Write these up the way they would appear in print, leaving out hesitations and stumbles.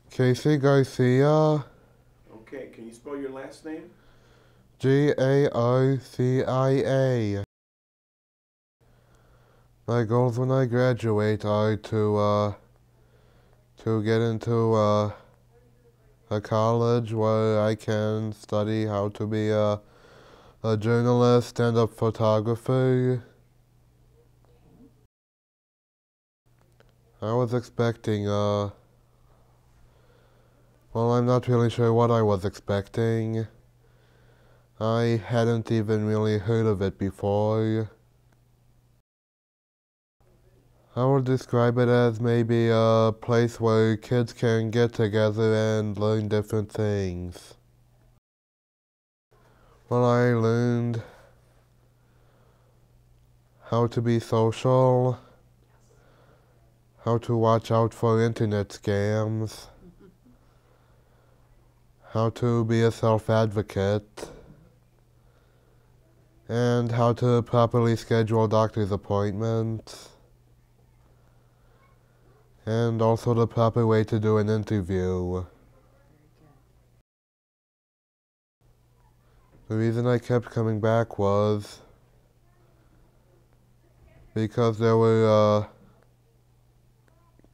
Casey Garcia. Okay, can you spell your last name? Gaocia. My goals when I graduate are to get into a college where I can study how to be a journalist, stand-up photographer. I was expecting, well, I'm not really sure what I was expecting. I hadn't even really heard of it before. I would describe it as maybe a place where kids can get together and learn different things. Well, I learned how to be social, how to watch out for internet scams, how to be a self-advocate, and how to properly schedule doctor's appointments, and also the proper way to do an interview. The reason I kept coming back was because there were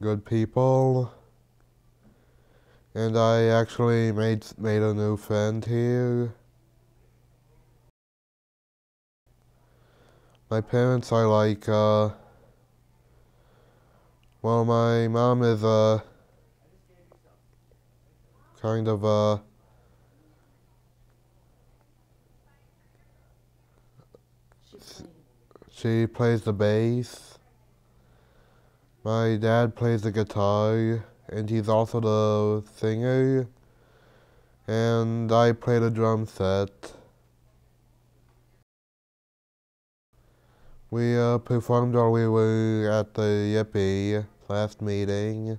good people, and I actually made a new friend here. My parents are like, well, my mom is kind of she plays the bass. My dad plays the guitar, and he's also the singer, and I play the drum set. We performed while we were at the YIPPE last meeting.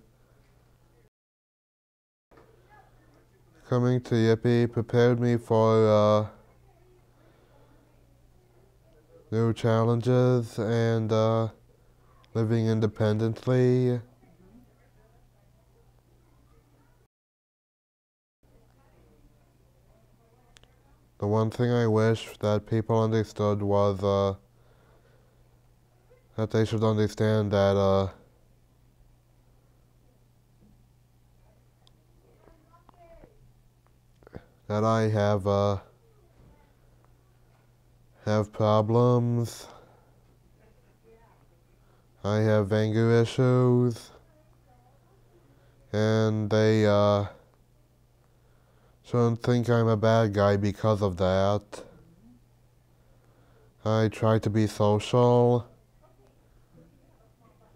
Coming to YIPPE prepared me for new challenges and living independently. The one thing I wish that people understood was that they should understand that that I have problems. I have anger issues, and they shouldn't think I'm a bad guy because of that. I try to be social,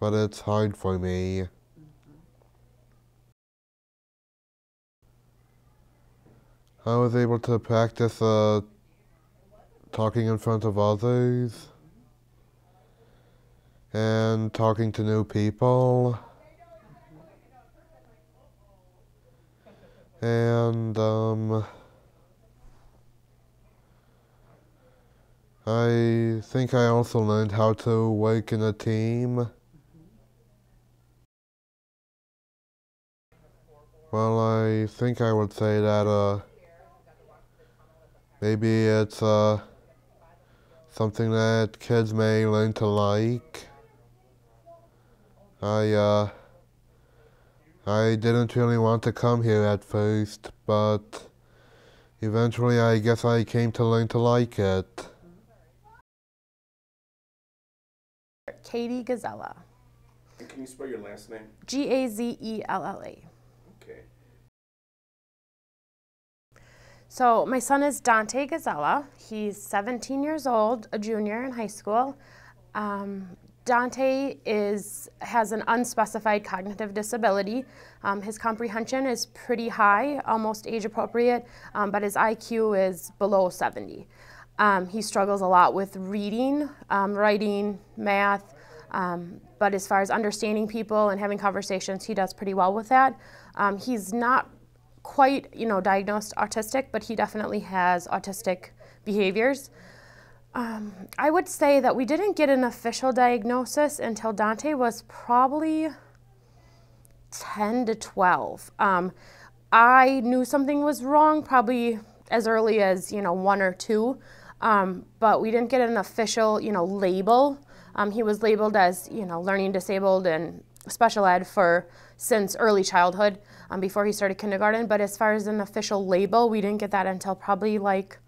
but it's hard for me. I was able to practice talking in front of others and talking to new people. And I think I also learned how to work in a team. Well, I think I would say that maybe it's something that kids may learn to like. I didn't really want to come here at first, but eventually I guess I came to learn to like it. Katie Gazella. And can you spell your last name? Gazella. Okay. So my son is Dante Gazella. He's 17 years old, a junior in high school. Dante has an unspecified cognitive disability. His comprehension is pretty high, almost age appropriate, but his IQ is below 70. He struggles a lot with reading, writing, math, but as far as understanding people and having conversations, he does pretty well with that. He's not quite, diagnosed autistic, but he definitely has autistic behaviors. I would say that we didn't get an official diagnosis until Dante was probably 10 to 12. I knew something was wrong probably as early as, 1 or 2, but we didn't get an official, label. He was labeled as, learning disabled and special ed since early childhood, before he started kindergarten. But as far as an official label, we didn't get that until probably like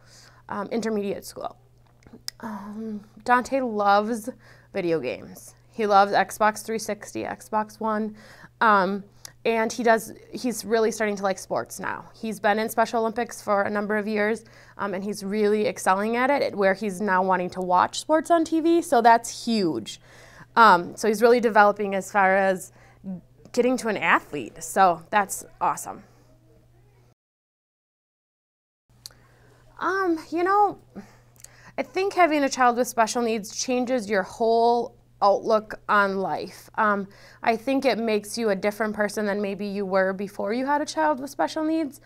intermediate school. Dante loves video games. He loves Xbox 360, Xbox One, and he's really starting to like sports now. He's been in Special Olympics for a number of years, and he's really excelling at it, where he's now wanting to watch sports on TV, so that's huge. So he's really developing as far as getting to an athlete, so that's awesome. I think having a child with special needs changes your whole outlook on life. I think it makes you a different person than maybe you were before you had a child with special needs.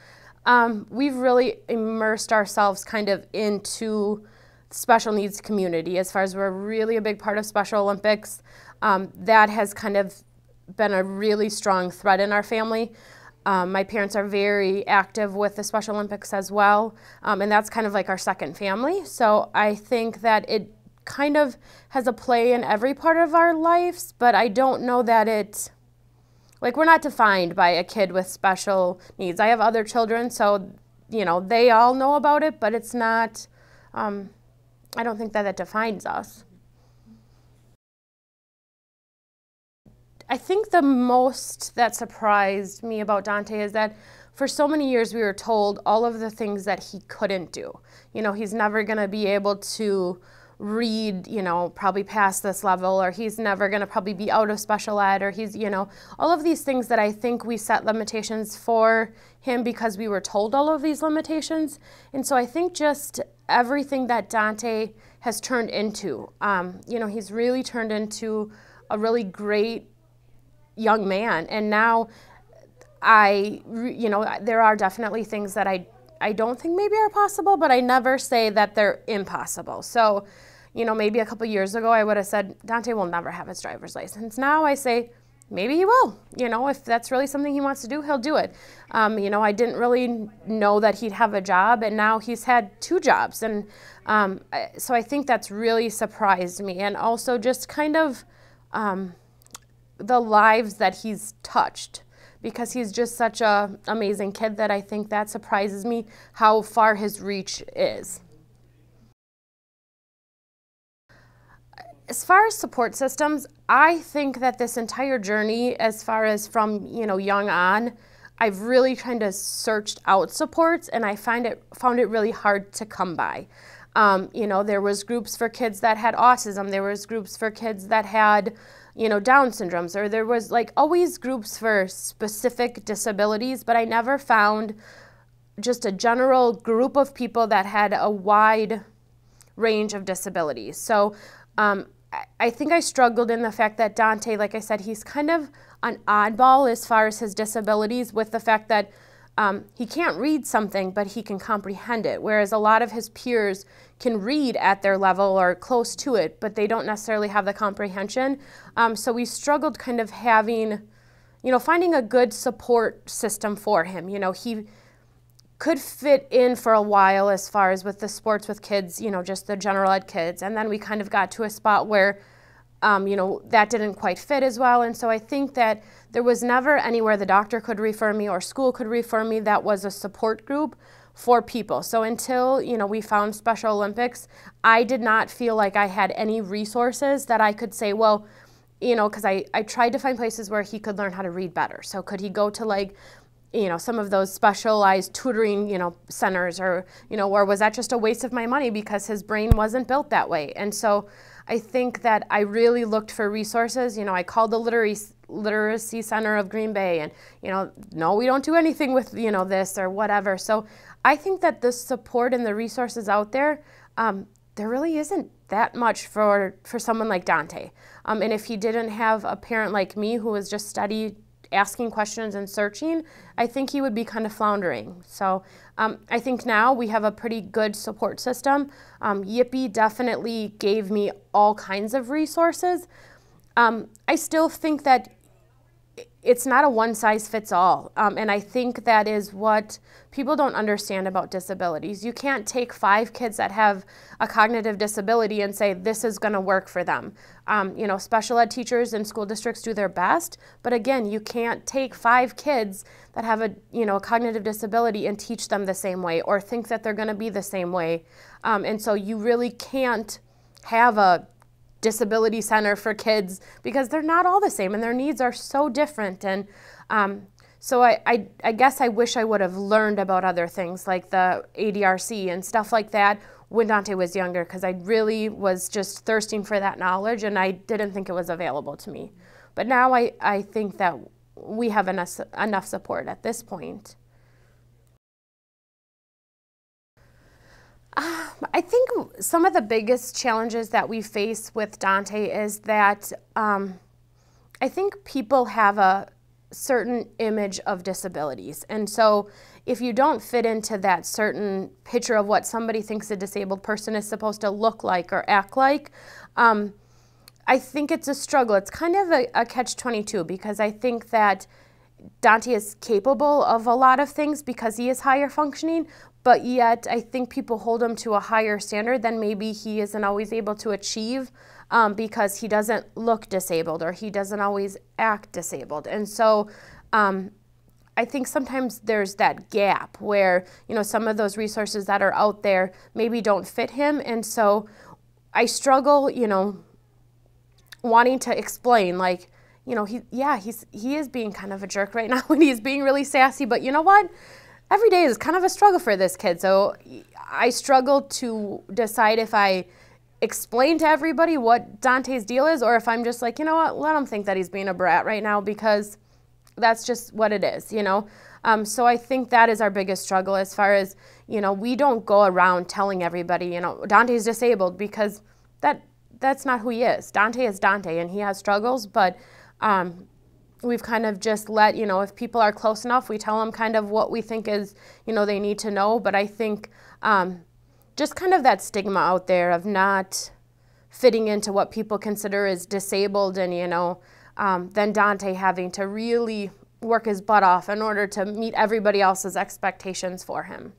We've really immersed ourselves kind of into the special needs community, as far as we're really a big part of Special Olympics. That has kind of been a really strong thread in our family. My parents are very active with the Special Olympics as well, and that's kind of like our second family. So I think that it kind of has a play in every part of our lives, but I don't know that we're not defined by a kid with special needs. I have other children, so, they all know about it, but it's not, I don't think that defines us. I think the most that surprised me about Dante is that for so many years we were told all of the things that he couldn't do. He's never going to be able to read, probably past this level, or he's never going to probably be out of special ed, or he's, all of these things that I think we set limitations for him because we were told all of these limitations. And so I think just everything that Dante has turned into, he's really turned into a really great young man. And now there are definitely things that I don't think maybe are possible, but I never say that they're impossible. So, maybe a couple years ago I would have said, Dante will never have his driver's license. Now I say, maybe he will. If that's really something he wants to do, he'll do it. I didn't really know that he'd have a job, and now he's had 2 jobs. And so I think that's really surprised me. And also just kind of the lives that he's touched, because he's just such an amazing kid that I think that surprises me how far his reach is. As far as support systems, I think that this entire journey, as far as from young on, I've really kind of searched out supports, and I found it really hard to come by. There was groups for kids that had autism, there was groups for kids that had Down syndromes, or there was always groups for specific disabilities, but I never found just a general group of people that had a wide range of disabilities. So I think I struggled in the fact that Dante, like I said, he's kind of an oddball as far as his disabilities, with the fact that he can't read something, but he can comprehend it, whereas a lot of his peers can read at their level or close to it, but they don't necessarily have the comprehension. So we struggled kind of finding a good support system for him. He could fit in for a while as far as with the sports with kids, just the general ed kids, and then we kind of got to a spot where that didn't quite fit as well. And so I think that there was never anywhere the doctor could refer me or school could refer me that was a support group for people. So until, we found Special Olympics, I did not feel like I had any resources that I could say, well, because I tried to find places where he could learn how to read better. So could he go to some of those specialized tutoring, centers, or was that just a waste of my money because his brain wasn't built that way? And so I think that I really looked for resources. I called the Literacy Center of Green Bay, and, no, we don't do anything with, this or whatever. So I think that the support and the resources out there, there really isn't that much for someone like Dante. And if he didn't have a parent like me who was just steady asking questions and searching, I think he would be kind of floundering. So I think now we have a pretty good support system. YIPPE definitely gave me all kinds of resources. I still think that it's not a one size fits all. And I think that is what people don't understand about disabilities. You can't take 5 kids that have a cognitive disability and say this is going to work for them. You know, special ed teachers in school districts do their best, but again, you can't take 5 kids that have a, you know, a cognitive disability and teach them the same way or think that they're going to be the same way. And so you really can't have a disability center for kids because they're not all the same and their needs are so different. And so I guess I wish I would have learned about other things like the ADRC and stuff like that when Dante was younger, because I really was just thirsting for that knowledge and I didn't think it was available to me. But now I think that we have enough support at this point. I think some of the biggest challenges that we face with Dante is that I think people have a certain image of disabilities. And so if you don't fit into that certain picture of what somebody thinks a disabled person is supposed to look like or act like, I think it's a struggle. It's kind of a catch-22 because I think that Dante is capable of a lot of things because he is higher functioning, but yet I think people hold him to a higher standard than maybe he isn't always able to achieve because he doesn't look disabled or he doesn't always act disabled. And so I think sometimes there's that gap where, you know, some of those resources that are out there maybe don't fit him. And so I struggle, you know, wanting to explain, like, you know, he is being kind of a jerk right now and he's being really sassy, but you know what? Every day is kind of a struggle for this kid. So I struggle to decide if I explain to everybody what Dante's deal is or if I'm just like, you know what, let him think that he's being a brat right now because that's just what it is, you know. So I think that is our biggest struggle as far as, you know, we don't go around telling everybody, you know, Dante's disabled because that's not who he is. Dante is Dante and he has struggles, but we've kind of just let, you know, if people are close enough, we tell them kind of what we think is, you know, they need to know. But I think just kind of that stigma out there of not fitting into what people consider as disabled and, you know, then Dante having to really work his butt off in order to meet everybody else's expectations for him.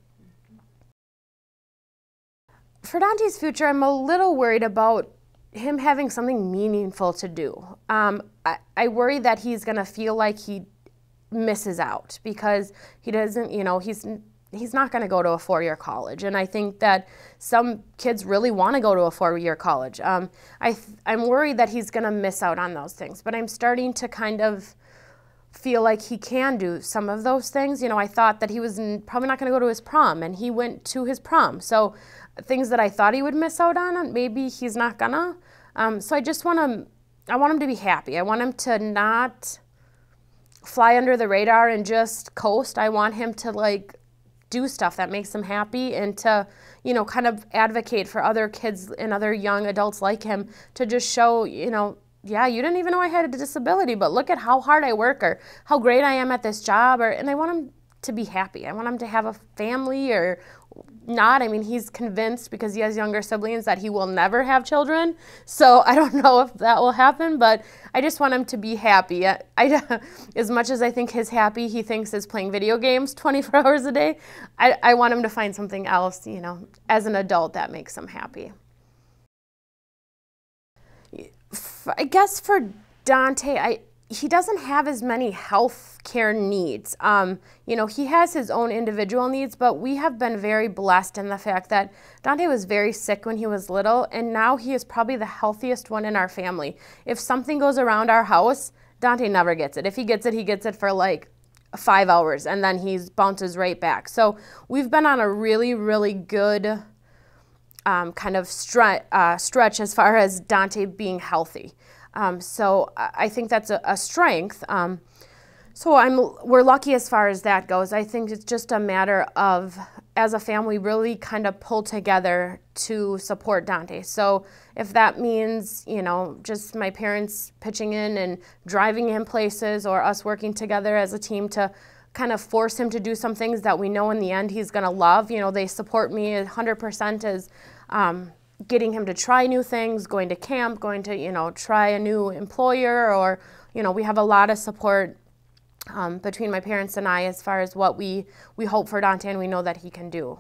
For Dante's future, I'm a little worried about him having something meaningful to do. I worry that he's going to feel like he misses out because he doesn't, you know, he's not going to go to a 4-year college. And I think that some kids really want to go to a 4-year college. I'm worried that he's going to miss out on those things, but I'm starting to kind of feel like he can do some of those things. You know, I thought that he was probably not going to go to his prom, and he went to his prom. So things that I thought he would miss out on, maybe he's not gonna. So I just want him to be happy. I want him to not fly under the radar and just coast. I want him to like do stuff that makes him happy and to, you know, kind of advocate for other kids and other young adults like him to just show, you know, yeah, you didn't even know I had a disability, but look at how hard I work or how great I am at this job. And I want him to be happy. I want him to have a family or not. I mean, he's convinced because he has younger siblings that he will never have children. So I don't know if that will happen, but I just want him to be happy. As much as I think his happy he thinks is playing video games 24 hours a day, I want him to find something else, you know, as an adult that makes him happy. I guess for Dante, he doesn't have as many health care needs. You know, he has his own individual needs, but we have been very blessed in the fact that Dante was very sick when he was little, and now he is probably the healthiest one in our family. If something goes around our house, Dante never gets it. If he gets it for like 5 hours, and then he bounces right back. So we've been on a really, really good kind of stretch as far as Dante being healthy. So I think that's a strength. So we're lucky as far as that goes. I think it's just a matter of, as a family, really kind of pull together to support Dante. So if that means, you know, just my parents pitching in and driving him places, or us working together as a team to kind of force him to do some things that we know in the end he's going to love. You know, they support me 100% as getting him to try new things, going to camp, going to, you know, try a new employer, or, we have a lot of support between my parents and I as far as what we hope for Dante and we know that he can do.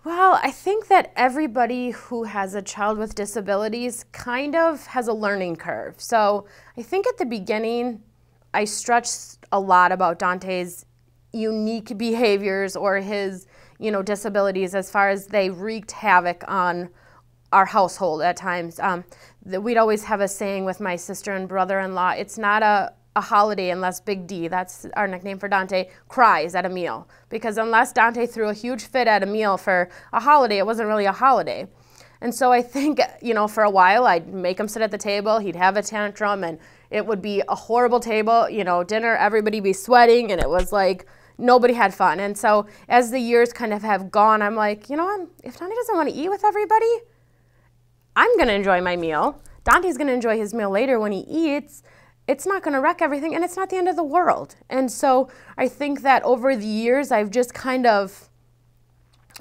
Well, I think that everybody who has a child with disabilities kind of has a learning curve. So I think at the beginning, I stretched a lot about Dante's unique behaviors or his, disabilities as far as they wreaked havoc on our household at times. We'd always have a saying with my sister and brother-in-law, it's not a holiday unless Big D, that's our nickname for Dante, cries at a meal. Because unless Dante threw a huge fit at a meal for a holiday, it wasn't really a holiday. And so I think, for a while I'd make him sit at the table, he'd have a tantrum, and it would be a horrible table, dinner, everybody be sweating, and it was like nobody had fun. And so as the years kind of have gone, I'm like, if Dante doesn't want to eat with everybody, I'm going to enjoy my meal. Dante's going to enjoy his meal later when he eats. It's not going to wreck everything, and it's not the end of the world. And so I think that over the years, I've just kind of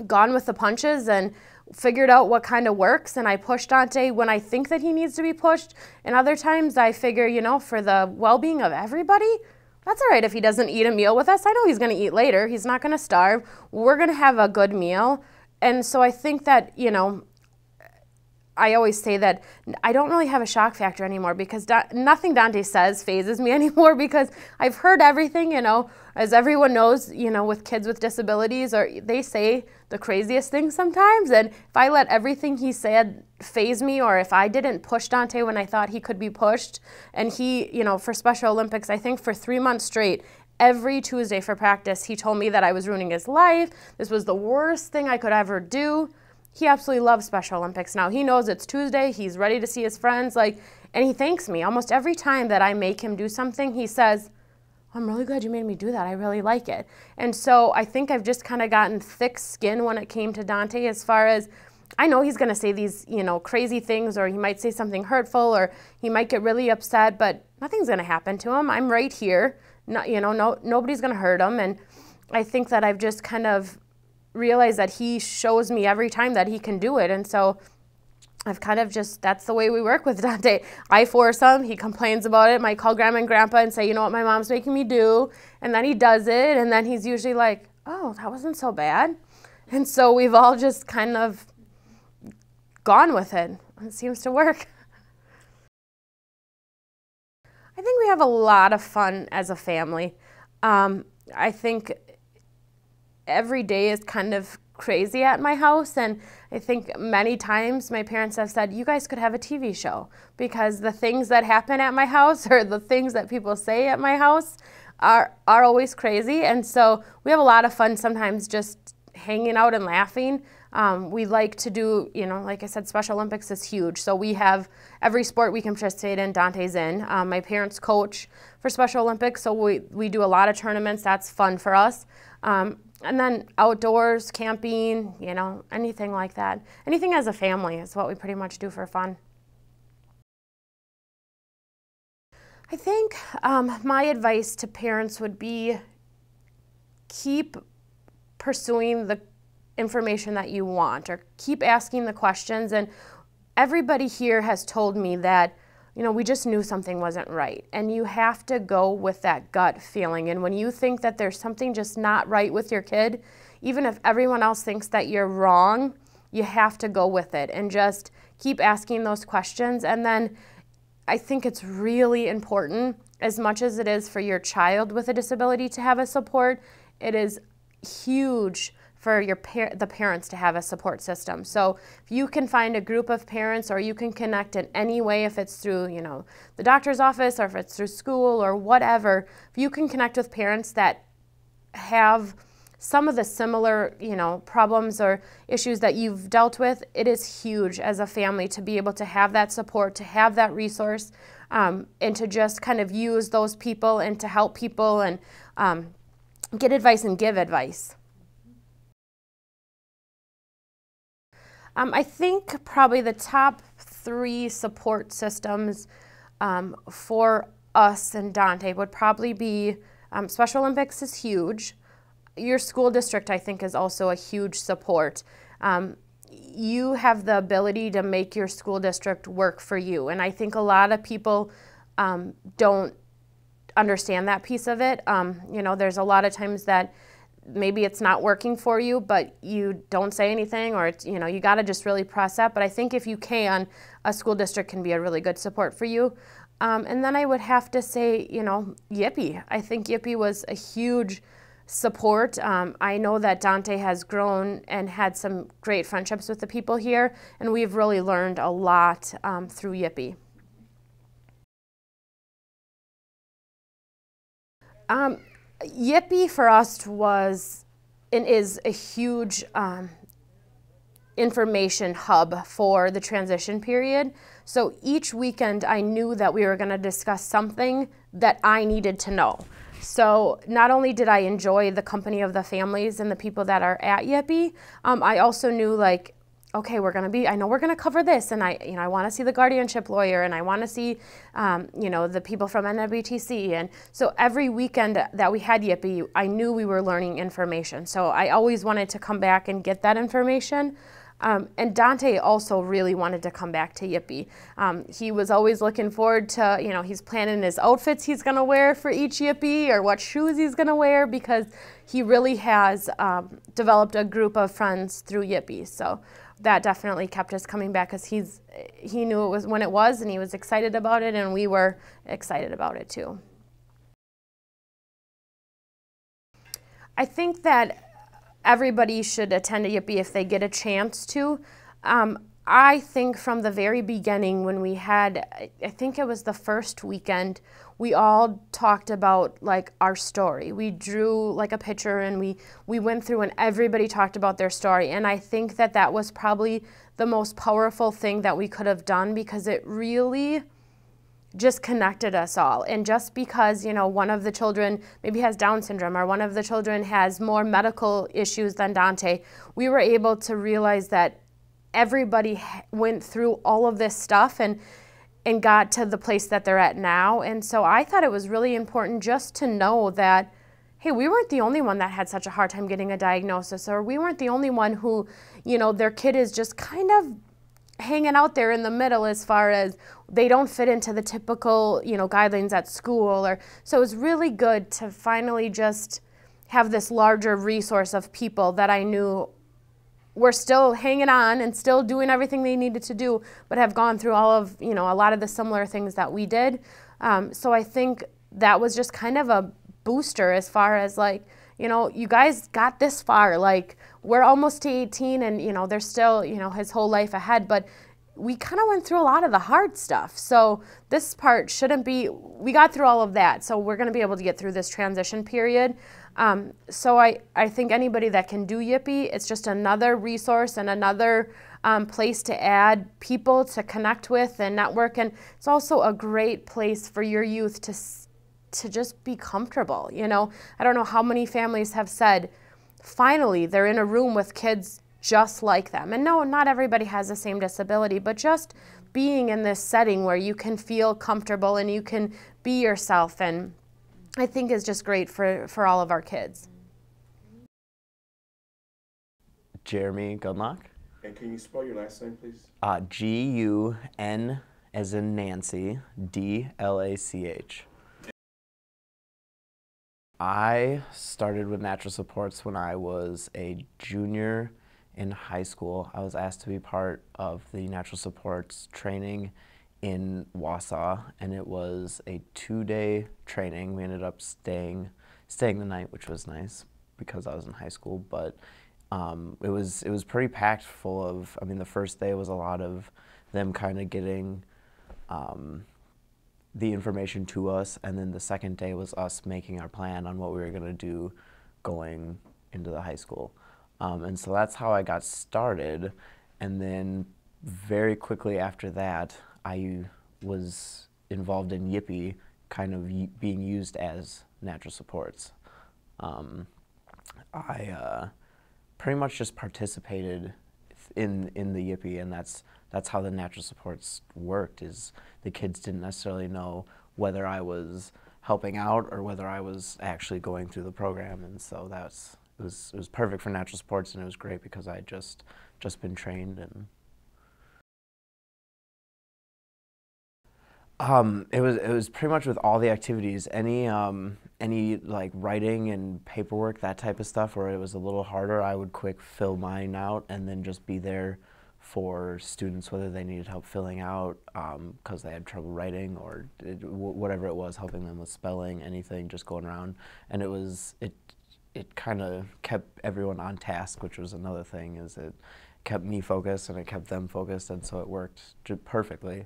gone with the punches and figured out what kind of works, and I push Dante when I think that he needs to be pushed. And other times I figure, for the well-being of everybody, that's all right if he doesn't eat a meal with us. I know he's going to eat later. He's not going to starve. We're going to have a good meal. And so I think that, I always say that I don't really have a shock factor anymore because nothing Dante says phases me anymore because I've heard everything, as everyone knows, with kids with disabilities, or they say the craziest things sometimes. And if I let everything he said faze me, or if I didn't push Dante when I thought he could be pushed, and he, for Special Olympics, I think for 3 months straight, every Tuesday for practice, he told me that I was ruining his life. This was the worst thing I could ever do. He absolutely loves Special Olympics now. He knows it's Tuesday. He's ready to see his friends. And he thanks me. Almost every time that I make him do something, he says, I'm really glad you made me do that. I really like it. And so I think I've just kind of gotten thick skin when it came to Dante as far as I know he's going to say these, crazy things, or he might say something hurtful, or he might get really upset, but nothing's going to happen to him. I'm right here. Nobody's going to hurt him. And I think that I've just kind of realize that he shows me every time that he can do it. And so I've kind of that's the way we work with Dante. I force him, he complains about it, might call grandma and grandpa and say, what my mom's making me do, and then he does it, and then he's usually like, oh, that wasn't so bad. And so we've all just kind of gone with it. It seems to work. I think we have a lot of fun as a family. I think every day is kind of crazy at my house, and I think many times my parents have said, you guys could have a TV show, because the things that happen at my house or the things that people say at my house are always crazy. And so we have a lot of fun sometimes just hanging out and laughing. We like to do, like I said, Special Olympics is huge. So we have every sport we can participate in, Dante's in. My parents coach for Special Olympics, so we do a lot of tournaments. That's fun for us. And then outdoors, camping, anything like that. Anything as a family is what we pretty much do for fun. I think my advice to parents would be keep pursuing the information that you want, or keep asking the questions. And everybody here has told me that we just knew something wasn't right. And you have to go with that gut feeling. And when you think that there's something just not right with your kid, even if everyone else thinks that you're wrong, you have to go with it and just keep asking those questions. And then I think it's really important, as much as it is for your child with a disability to have a support, it is huge for the parents to have a support system. So if you can find a group of parents, or you can connect in any way, if it's through the doctor's office, or if it's through school or whatever, if you can connect with parents that have some of the similar problems or issues that you've dealt with, it is huge as a family to be able to have that support, to have that resource, and to just kind of use those people and to help people and get advice and give advice. I think probably the top 3 support systems for us and Dante would probably be Special Olympics is huge. Your school district, I think, is also a huge support. you have the ability to make your school district work for you. And I think a lot of people don't understand that piece of it. You know, there's a lot of times that maybe it's not working for you, but you don't say anything, or it's, you know, you got to just really press that. But I think if you can, a school district can be a really good support for you. And then I would have to say, you know, YIPPE. I think YIPPE was a huge support. I know that Dante has grown and had some great friendships with the people here, and we've really learned a lot through YIPPE. YIPPE for us was and is a huge information hub for the transition period. So each weekend I knew that we were going to discuss something that I needed to know. So not only did I enjoy the company of the families and the people that are at YIPPE, I also knew, like, okay, I know we're gonna cover this, and I want to see the guardianship lawyer, and I want to see, you know, the people from NWTC, and so every weekend that we had YIPPE, I knew we were learning information. So I always wanted to come back and get that information. And Dante also really wanted to come back to YIPPE. He was always looking forward to, you know, he's planning his outfits he's gonna wear for each YIPPE, or what shoes he's gonna wear, because he really has developed a group of friends through YIPPE. So that definitely kept us coming back, because he knew it was when it was, and he was excited about it, and we were excited about it too. I think that everybody should attend a YIPPE if they get a chance to. I think from the very beginning, when we had, I think it was the first weekend, we all talked about, like, our story. We drew like a picture, and we went through, and everybody talked about their story. And I think that that was probably the most powerful thing that we could have done, because it really just connected us all. And just because, you know, one of the children maybe has Down syndrome, or one of the children has more medical issues than Dante, we were able to realize that everybody went through all of this stuff and got to the place that they're at now. And so I thought it was really important just to know that, hey, we weren't the only one that had such a hard time getting a diagnosis, or we weren't the only one who, you know, their kid is just kind of hanging out there in the middle, as far as they don't fit into the typical, you know, guidelines at school. Or so it was really good to finally just have this larger resource of people that I knew were still hanging on and still doing everything they needed to do, but have gone through all of, you know, a lot of the similar things that we did. So I think that was just kind of a booster, as far as, like, you know, you guys got this far. Like, we're almost to 18, and, you know, there's still, you know, his whole life ahead, but we kind of went through a lot of the hard stuff. So this part shouldn't be, we got through all of that, so we're going to be able to get through this transition period. So I think anybody that can do YIPPE, it's just another resource and another place to add people to connect with and network. And it's also a great place for your youth to just be comfortable. You know, I don't know how many families have said, finally, they're in a room with kids just like them. And no, not everybody has the same disability, but just being in this setting where you can feel comfortable and you can be yourself, and I think is just great for all of our kids. Jeremy Gunlock. And can you spell your last name, please? G-U-N as in Nancy, D-L-A-C-H. I started with natural supports when I was a junior in high school. I was asked to be part of the natural supports training in Wausau, and it was a 2-day training. We ended up staying the night, which was nice because I was in high school, but it was pretty packed full of, I mean, the first day was a lot of them kind of getting the information to us, and then the second day was us making our plan on what we were going to do going into the high school. And so that's how I got started, and then very quickly after that I was involved in YIPPE, kind of being used as natural supports. I pretty much just participated in the YIPPE, and that's how the natural supports worked. Is the kids didn't necessarily know whether I was helping out or whether I was actually going through the program, and so it was perfect for natural supports, and it was great because I had just been trained. And it was pretty much with all the activities, any like writing and paperwork, that type of stuff, where it was a little harder, I would quick fill mine out and then just be there for students, whether they needed help filling out because they had trouble writing, or whatever it was, helping them with spelling, anything, just going around. And it kind of kept everyone on task, which was another thing, is it kept me focused and it kept them focused, and so it worked perfectly.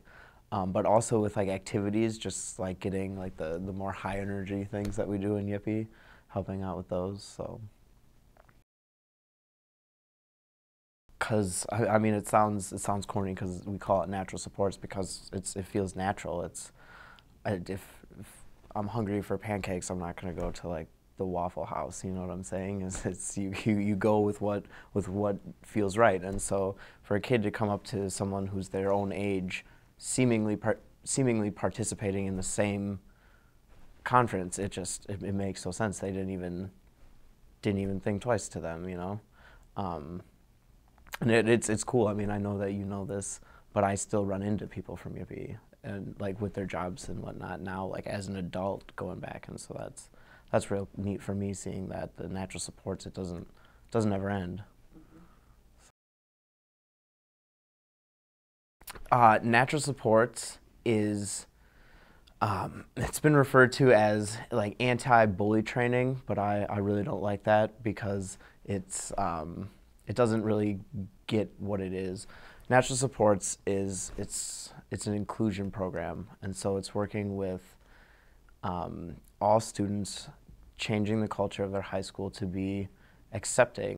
But also with like activities, just like getting like the more high energy things that we do in YIPPE, helping out with those. So, cause I mean it sounds corny because we call it natural supports because it feels natural. If I'm hungry for pancakes, I'm not gonna go to like the Waffle House. You know what I'm saying? It's you go with what feels right. And so for a kid to come up to someone who's their own age, seemingly participating in the same conference, it makes no sense. They didn't even think twice to them, you know. And it's cool. I mean, I know that you know this, but I still run into people from YIPPE and like with their jobs and whatnot now, like as an adult going back, and so that's real neat for me, seeing that the natural supports, it doesn't ever end. Natural supports is, it's been referred to as like anti-bully training, but I really don't like that because it doesn't really get what it is. Natural supports it's an inclusion program, and so it's working with all students, changing the culture of their high school to be accepting.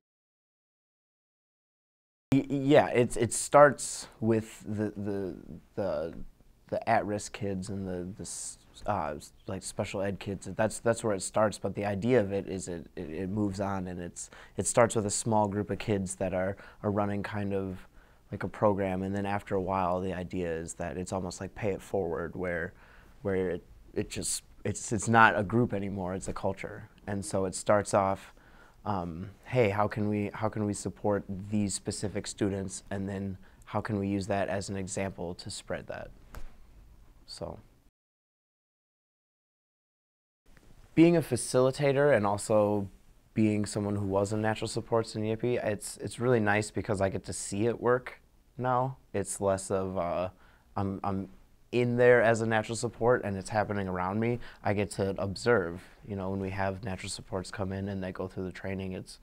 Yeah, it starts with the at-risk kids and the like special ed kids. That's where it starts. But the idea of it is it moves on, and it starts with a small group of kids that are running kind of like a program, and then after a while, the idea is that it's almost like pay it forward, where it's not a group anymore. It's a culture, and so it starts off. Hey, how can we support these specific students, and then how can we use that as an example to spread that? So, being a facilitator and also being someone who was in natural supports in YIPPE, it's really nice because I get to see it work now. It's less of I'm in there as a natural support and it's happening around me. I get to observe. You know, when we have natural supports come in and they go through the training, it's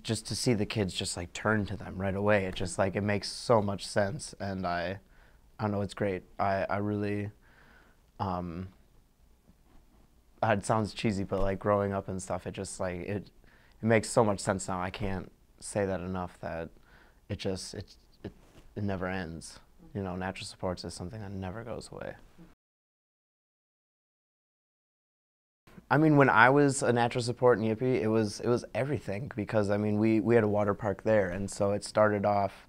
just to see the kids just like turn to them right away. It just like, it makes so much sense, and I don't know, it's great. I really, it sounds cheesy, but like growing up and stuff, it just like, it makes so much sense now. I can't say that enough, that it never ends. You know, natural supports is something that never goes away. I mean, when I was a natural support in YIPPE, it was everything, because I mean, we had a water park there, and so it started off,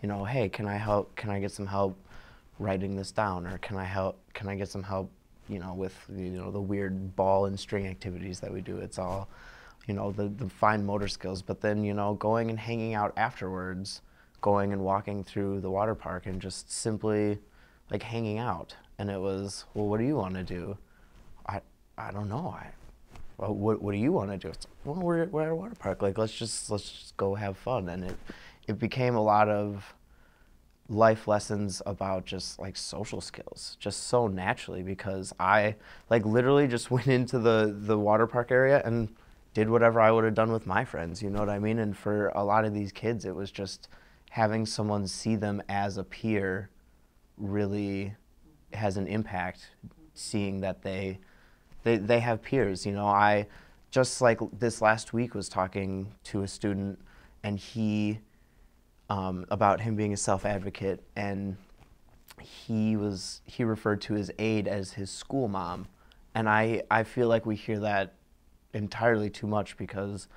you know, hey, can I get some help writing this down, or can I get some help, you know, with, you know, the weird ball and string activities that we do. It's all, you know, the fine motor skills, but then, you know, going and hanging out afterwards, going and walking through the water park and just simply like hanging out. And it was, well, what do you want to do? I don't know. Well, what do you want to do? It's, well, we're at a water park. Like, let's just go have fun. And it became a lot of life lessons about just like social skills, just so naturally, because I like literally just went into the water park area and did whatever I would have done with my friends, you know what I mean? And for a lot of these kids, it was just having someone see them as a peer really has an impact, seeing that they have peers. You know, I just like this last week was talking to a student, and he about him being a self-advocate, and he referred to his aide as his school mom, and I feel like we hear that entirely too much, because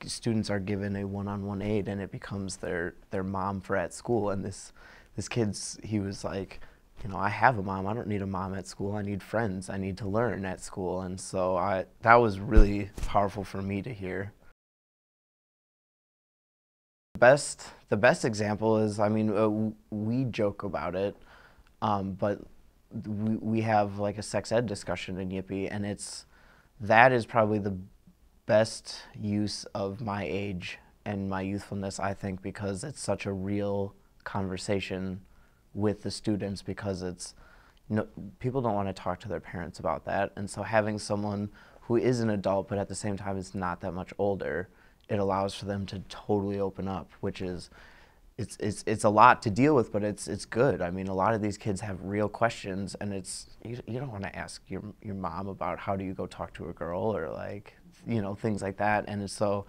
students are given a one-on-one aide and it becomes their mom for at school. And this kid's, he was like, you know, I have a mom. I don't need a mom at school. I need friends. I need to learn at school. And so that was really powerful for me to hear. The best example is, I mean, we joke about it, but we have like a sex ed discussion in YIPPE, and that is probably the best use of my age and my youthfulness, I think, because it's such a real conversation with the students, because it's, people don't want to talk to their parents about that. And so having someone who is an adult but at the same time is not that much older, it allows for them to totally open up, which is, it's a lot to deal with, but it's good. I mean, a lot of these kids have real questions, and you don't want to ask your mom about how do you go talk to a girl, or like, things like that. And so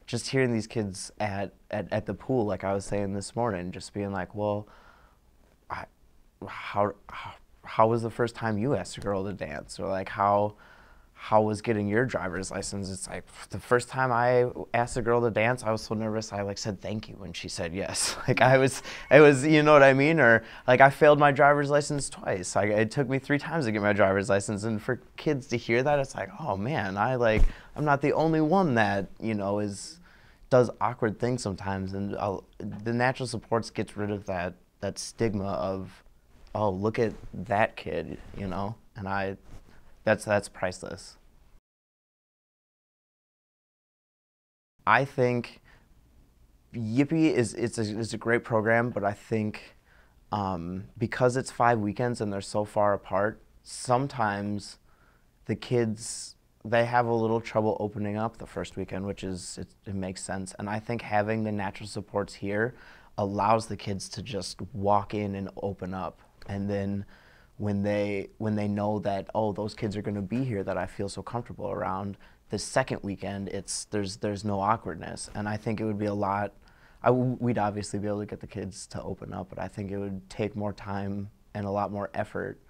just hearing these kids at the pool, like I was saying this morning, just being like, well, how was the first time you asked a girl to dance? Or like, how was getting your driver's license? It's like, the first time I asked a girl to dance, I was so nervous, I like said thank you when she said yes. Like it was, you know what I mean? Or like, I failed my driver's license twice. It took me 3 times to get my driver's license. And for kids to hear that, it's like, oh man, I'm not the only one that, does awkward things sometimes. And the natural supports gets rid of that stigma of, oh, look at that kid, and that's priceless. I think YIPPE is a great program, but I think because it's 5 weekends and they're so far apart, sometimes the kids, they have a little trouble opening up the first weekend, which it makes sense. And I think having the natural supports here allows the kids to just walk in and open up. And then when they know that, oh, those kids are going to be here that I feel so comfortable around, the second weekend, there's no awkwardness. And I think it would be a lot, we'd obviously be able to get the kids to open up, but I think it would take more time and a lot more effort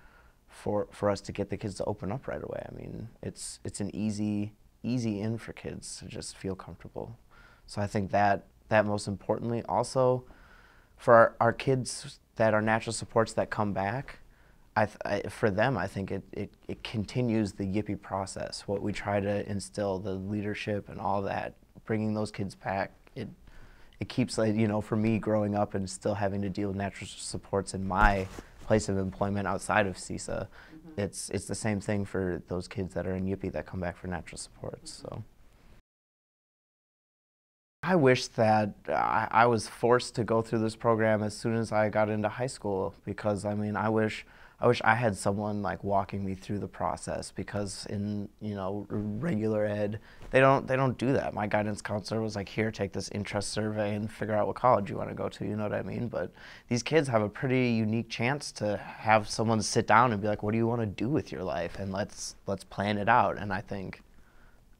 for us to get the kids to open up right away. I mean, it's an easy in for kids to just feel comfortable. So I think that most importantly, also for our kids that are natural supports that come back, for them, I think it continues the YIPPE process. What we try to instill, the leadership and all that, bringing those kids back, it keeps, like, for me growing up and still having to deal with natural supports in my place of employment outside of CISA, it's the same thing for those kids that are in YIPPE that come back for natural supports. So I wish that I was forced to go through this program as soon as I got into high school, because I mean, I wish I had someone like walking me through the process, because in regular ed, they don't do that. My guidance counselor was like, here, take this interest survey and figure out what college you want to go to, you know what I mean? But these kids have a pretty unique chance to have someone sit down and be like, what do you want to do with your life? And let's plan it out. And I think,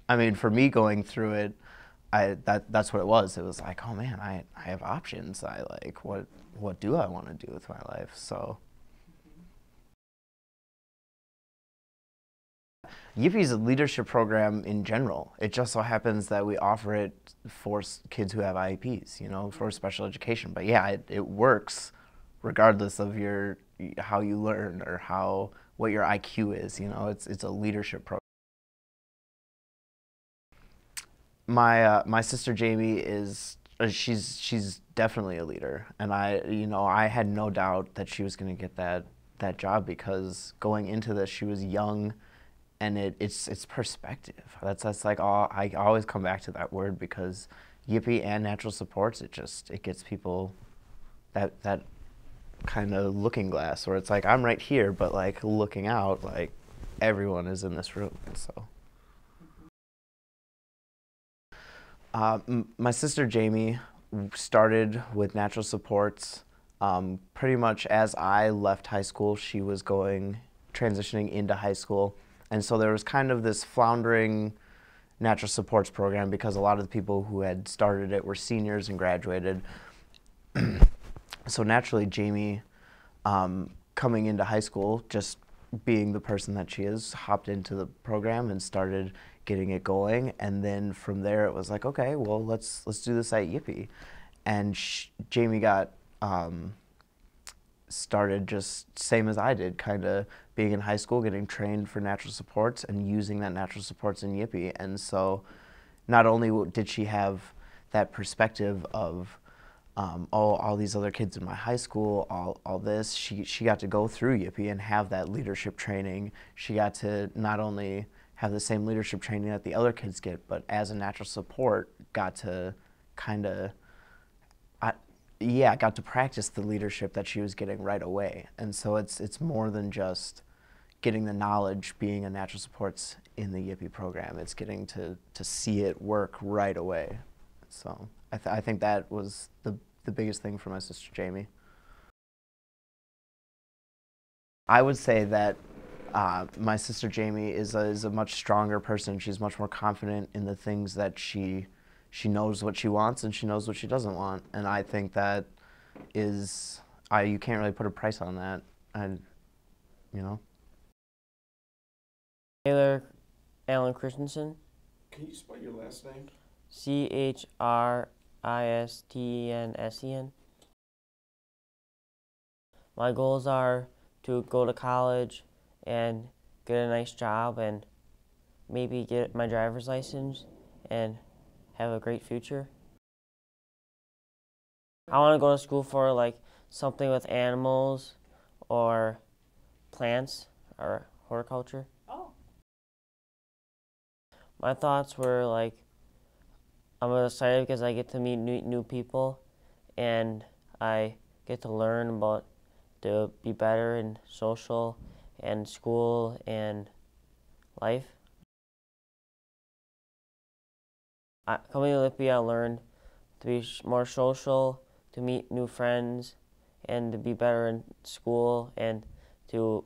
I mean, for me going through it, that's what it was. It was like, oh man, I have options. What do I want to do with my life? So YIPPE is a leadership program in general. It just so happens that we offer it for kids who have IEPs, for special education. But yeah, it works regardless of how you learn or what your IQ is. It's a leadership program. My sister Jamie is she's definitely a leader, and I had no doubt that she was going to get that job, because going into this, she was young. And it's perspective. That's like I always come back to that word, because YIPPE and natural supports, it gets people that kind of looking glass, where it's like, I'm right here, but like looking out, like everyone is in this room. So my sister Jamie started with natural supports pretty much as I left high school. She was transitioning into high school. And so there was kind of this floundering natural supports program, because a lot of the people who had started it were seniors and graduated. So naturally, Jamie, coming into high school, just being the person that she is, hopped into the program and started getting it going. And then from there, it was like, okay, well, let's do this at YIPPE. And Jamie got started just same as I did, kind of being in high school, getting trained for natural supports and using that natural supports in YIPPE. And so not only did she have that perspective of, oh, all these other kids in my high school, all this, she got to go through YIPPE and have that leadership training. She got to not only have the same leadership training that the other kids get, but as a natural support, got to kind of, got to practice the leadership that she was getting right away. And so it's more than just getting the knowledge being a natural supports in the YIPPE program. It's getting to see it work right away. So I think that was the biggest thing for my sister Jamie. I would say that my sister Jamie is a much stronger person. She's much more confident in the things that she knows what she wants and she knows what she doesn't want. And I think that is, you can't really put a price on that. You know. Taylor Allen Christensen. Can you spell your last name? Christensen. My goals are to go to college and get a nice job and maybe get my driver's license and have a great future. I want to go to school for like something with animals or plants or horticulture. Oh. My thoughts were like, I'm excited because I get to meet new people and I get to learn about to be better in social and school and life. Coming to YIPPE, I learned to be more social, to meet new friends, and to be better in school and to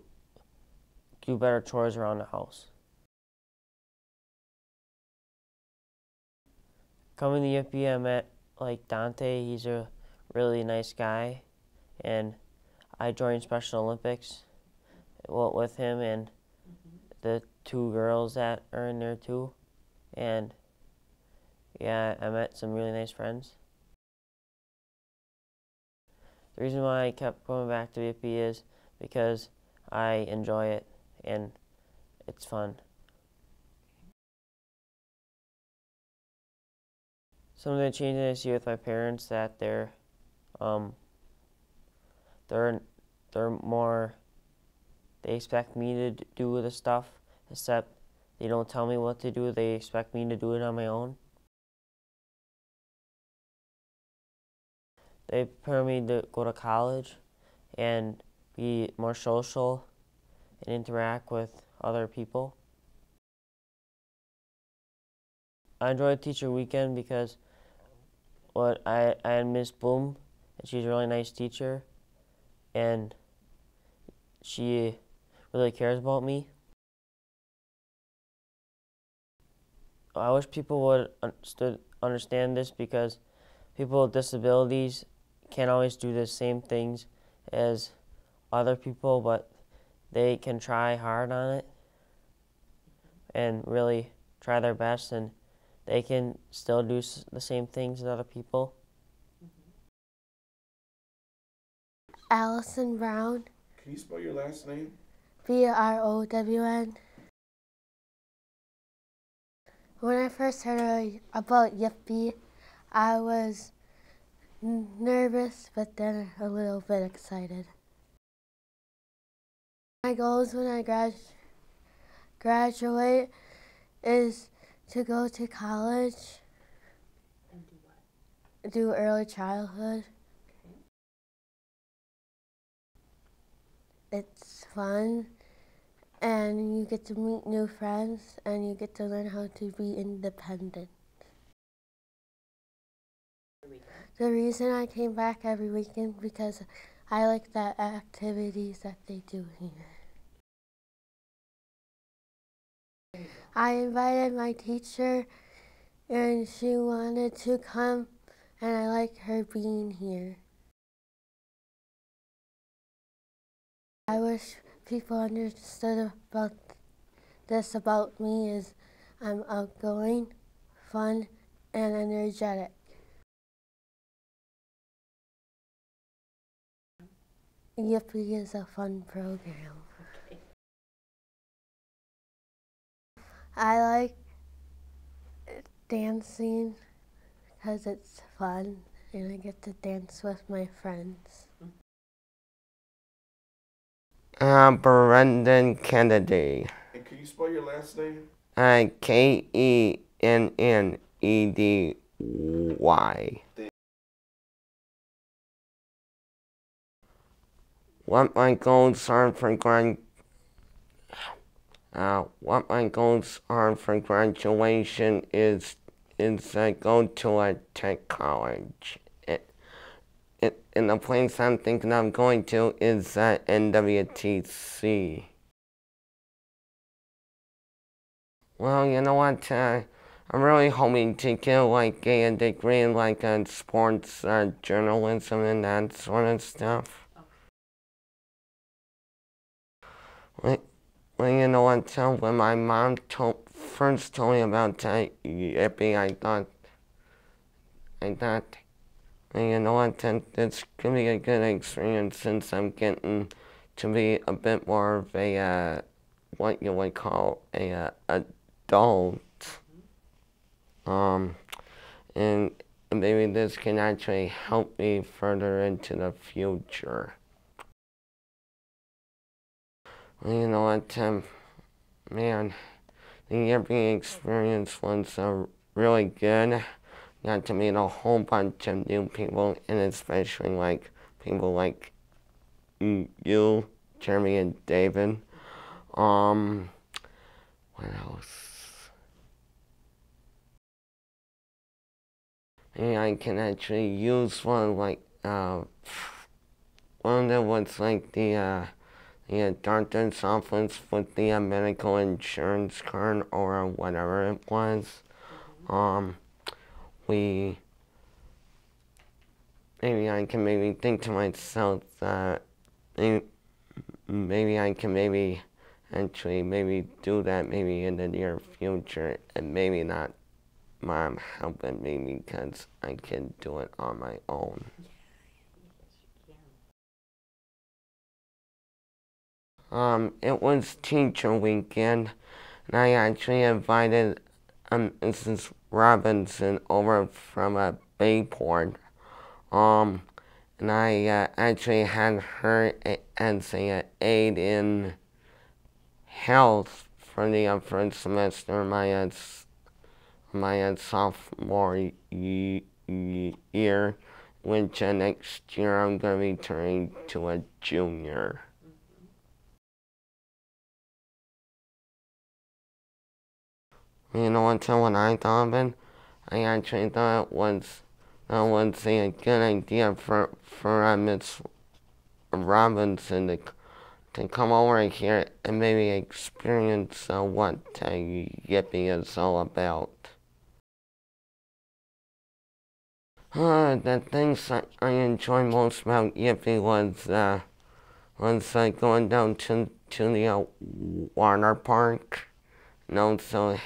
do better chores around the house. Coming to YIPPE, I met like Dante. He's a really nice guy, and I joined Special Olympics with him and the two girls that are in there too, and yeah, I met some really nice friends. The reason why I kept going back to YIPPE is because I enjoy it and it's fun. Some of the changes I see with my parents that they're more, they expect me to do the stuff, except they don't tell me what to do. They expect me to do it on my own. They prepare me to go to college and be more social and interact with other people. I enjoyed Teacher Weekend because I had Miss Bloom, and she's a really nice teacher, and she really cares about me. I wish people would understand this because people with disabilities can't always do the same things as other people, but they can try hard on it and really try their best, and they can still do the same things as other people. Allison Brown. Can you spell your last name? Brown. When I first heard about YIPPE, I was nervous, but then a little bit excited. My goals when I graduate is to go to college, And do what? do early childhood. It's fun, and you get to meet new friends, and you get to learn how to be independent. The reason I came back every weekend because I like the activities that they do here. I invited my teacher, and she wanted to come, and I like her being here. I wish people understood about this about me is I'm outgoing, fun, and energetic. YIPPE is a fun program. I like dancing because it's fun and I get to dance with my friends. Brendan Kennedy. And can you spell your last name? Kennedy. What my goals are for graduation is go to a tech college. And the place I'm thinking of going to is NWTC. Well, you know what? I'm really hoping to get like a degree in like sports journalism and that sort of stuff. Well, you know what? When my mom first told me about YIPPE, I thought, well, you know what? It's gonna be a good experience since I'm getting to be a bit more of a what you would call a adult. And maybe this can actually help me further into the future. Well, you know what, man, the YIPPE experience was really good. Got to meet a whole bunch of new people, and especially like people like you, Jeremy, and David. What else? And I can actually use one like one that was like the doctor's office with the medical insurance card or whatever it was. Maybe I can think to myself that maybe I can actually do that maybe in the near future, and maybe not mom helping me because I can do it on my own. It was teacher weekend, and I actually invited Mrs. Robinson over from Bayport. And I actually had her as a aide in health for the first semester of my sophomore year, which next year I'm going to be turning to a junior. You know what, so when I thought of it, I actually thought it was a good idea for Miss Robinson to come over here and maybe experience what YIPPE is all about. The things I enjoyed most about YIPPE was going down to the water park, and also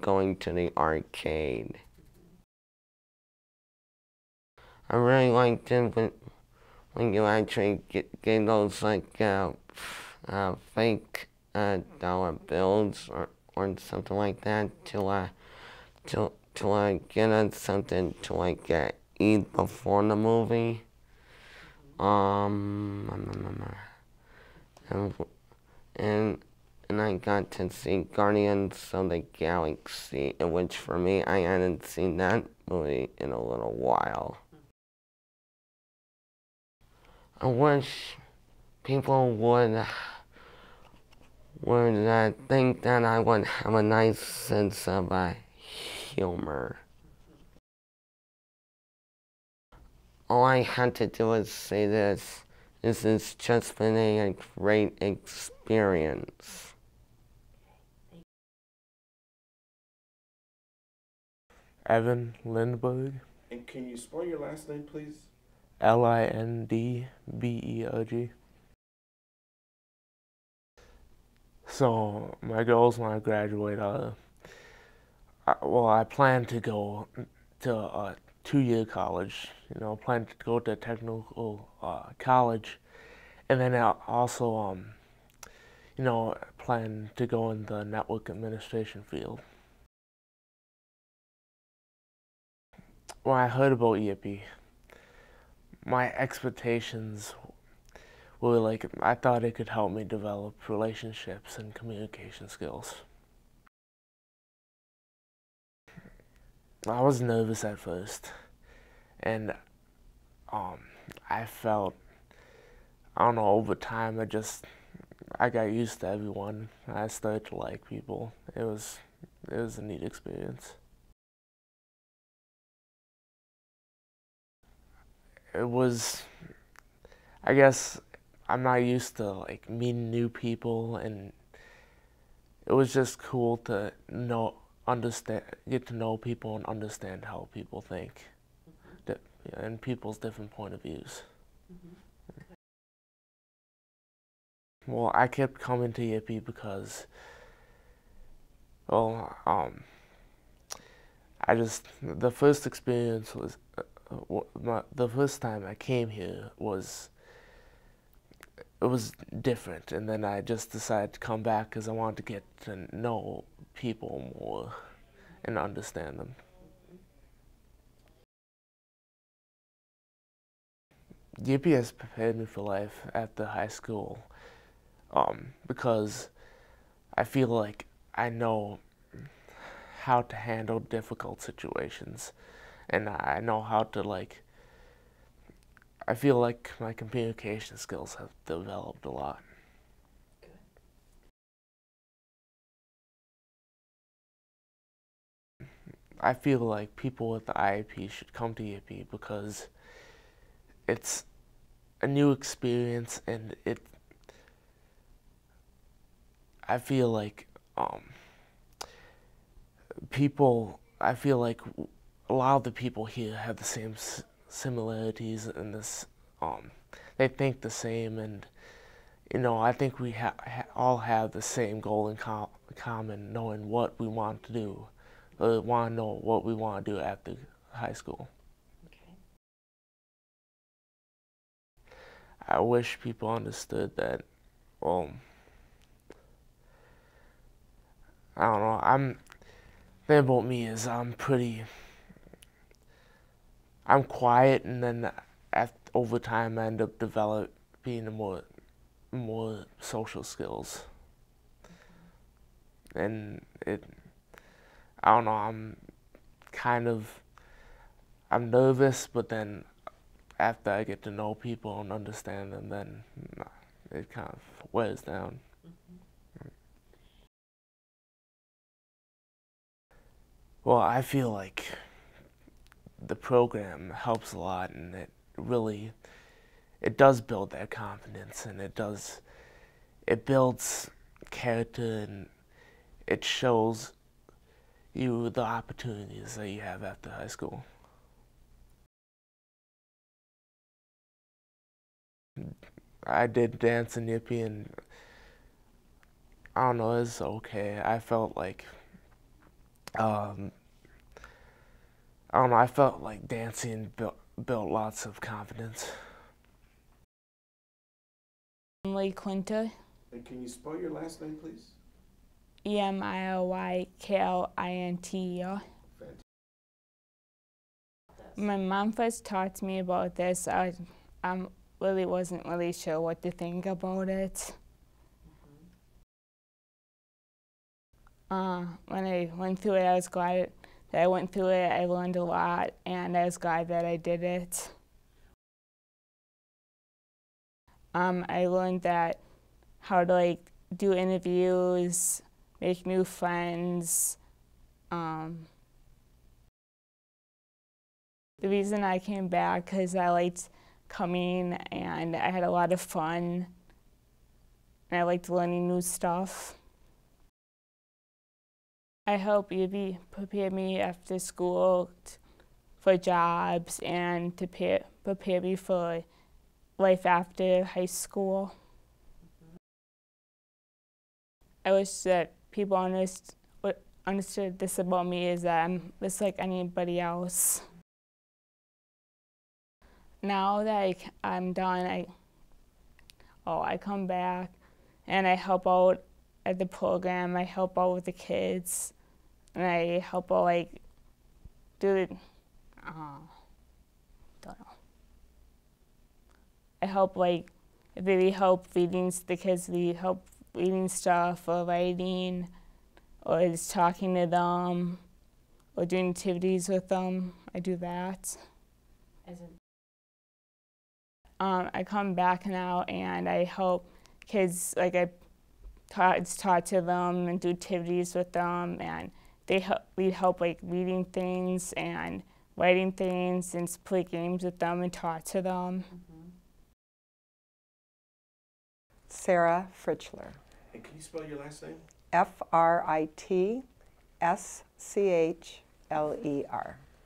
going to the arcade. I really liked it when you actually get those like fake dollar bills or something like that to get us something to eat before the movie. And I got to see Guardians of the Galaxy, in which for me I hadn't seen that movie in a little while. I wish people would think that I would have a nice sense of humor. All I had to do is say this. This has just been a great experience. Evan Lindberg. And can you spell your last name, please? Lindbeog. So my goals when I graduate I plan to go to 2-year college, you know, plan to go to technical college, and then I also, you know, plan to go in the network administration field. When I heard about YIPPE, my expectations were like, I thought it could help me develop relationships and communication skills. I was nervous at first, and I felt, I don't know, over time I got used to everyone. I started to like people. It was a neat experience. It was, I guess, I'm not used to like meeting new people, and it was just cool to get to know people and understand how people think, and people's different point of views. Well, I kept coming to YIPPE because, well, the first experience was, the first time I came here it was different, and then I just decided to come back because I wanted to get to know people more and understand them. YIPPE has prepared me for life after high school, because I feel like I know how to handle difficult situations, and I know how to I feel like my communication skills have developed a lot. I feel like people with the IEP should come to YIPPE because it's a new experience, and I feel like I feel like a lot of the people here have the same similarities in this, they think the same, and you know, I think we all have the same goal in common, knowing what we want to do, or want to know what we want to do after high school. Okay. I wish people understood that, well, I don't know, the thing about me is I'm quiet, and then over time I end up developing more social skills. And I don't know, I'm nervous, but then after I get to know people and understand them, then it kind of wears down. Well, I feel like the program helps a lot, and it does build that confidence, and it builds character, and it shows you the opportunities that you have after high school. I did dance in YIPPE, and I don't know, it was okay. I felt like, I don't know, I felt like dancing built lots of confidence. Emily Quinta, And can you spell your last name, please? EMILYKLINT. My mom first talked to me about this. I really wasn't really sure what to think about it. When I went through it, I was glad that I went through it. I learned a lot, and I was glad that I did it. I learned that how to do interviews, make new friends. The reason I came back because I liked coming, and I had a lot of fun, and I liked learning new stuff. I hope YIPPE prepare me after school for jobs and to prepare me for life after high school. I wish that people understood this about me, is that I'm just like anybody else. now that I'm done, I come back and I help out at the program. I help out with the kids, and I help out do the don't know. I help really help reading the kids. We help reading stuff or writing, or just talking to them, or doing activities with them. I do that. As in, I come back now and I help kids, talk to them and do activities with them, and we help reading things and writing things and play games with them and talk to them. Sarah Fritschler. And can you spell your last name? Fritschler.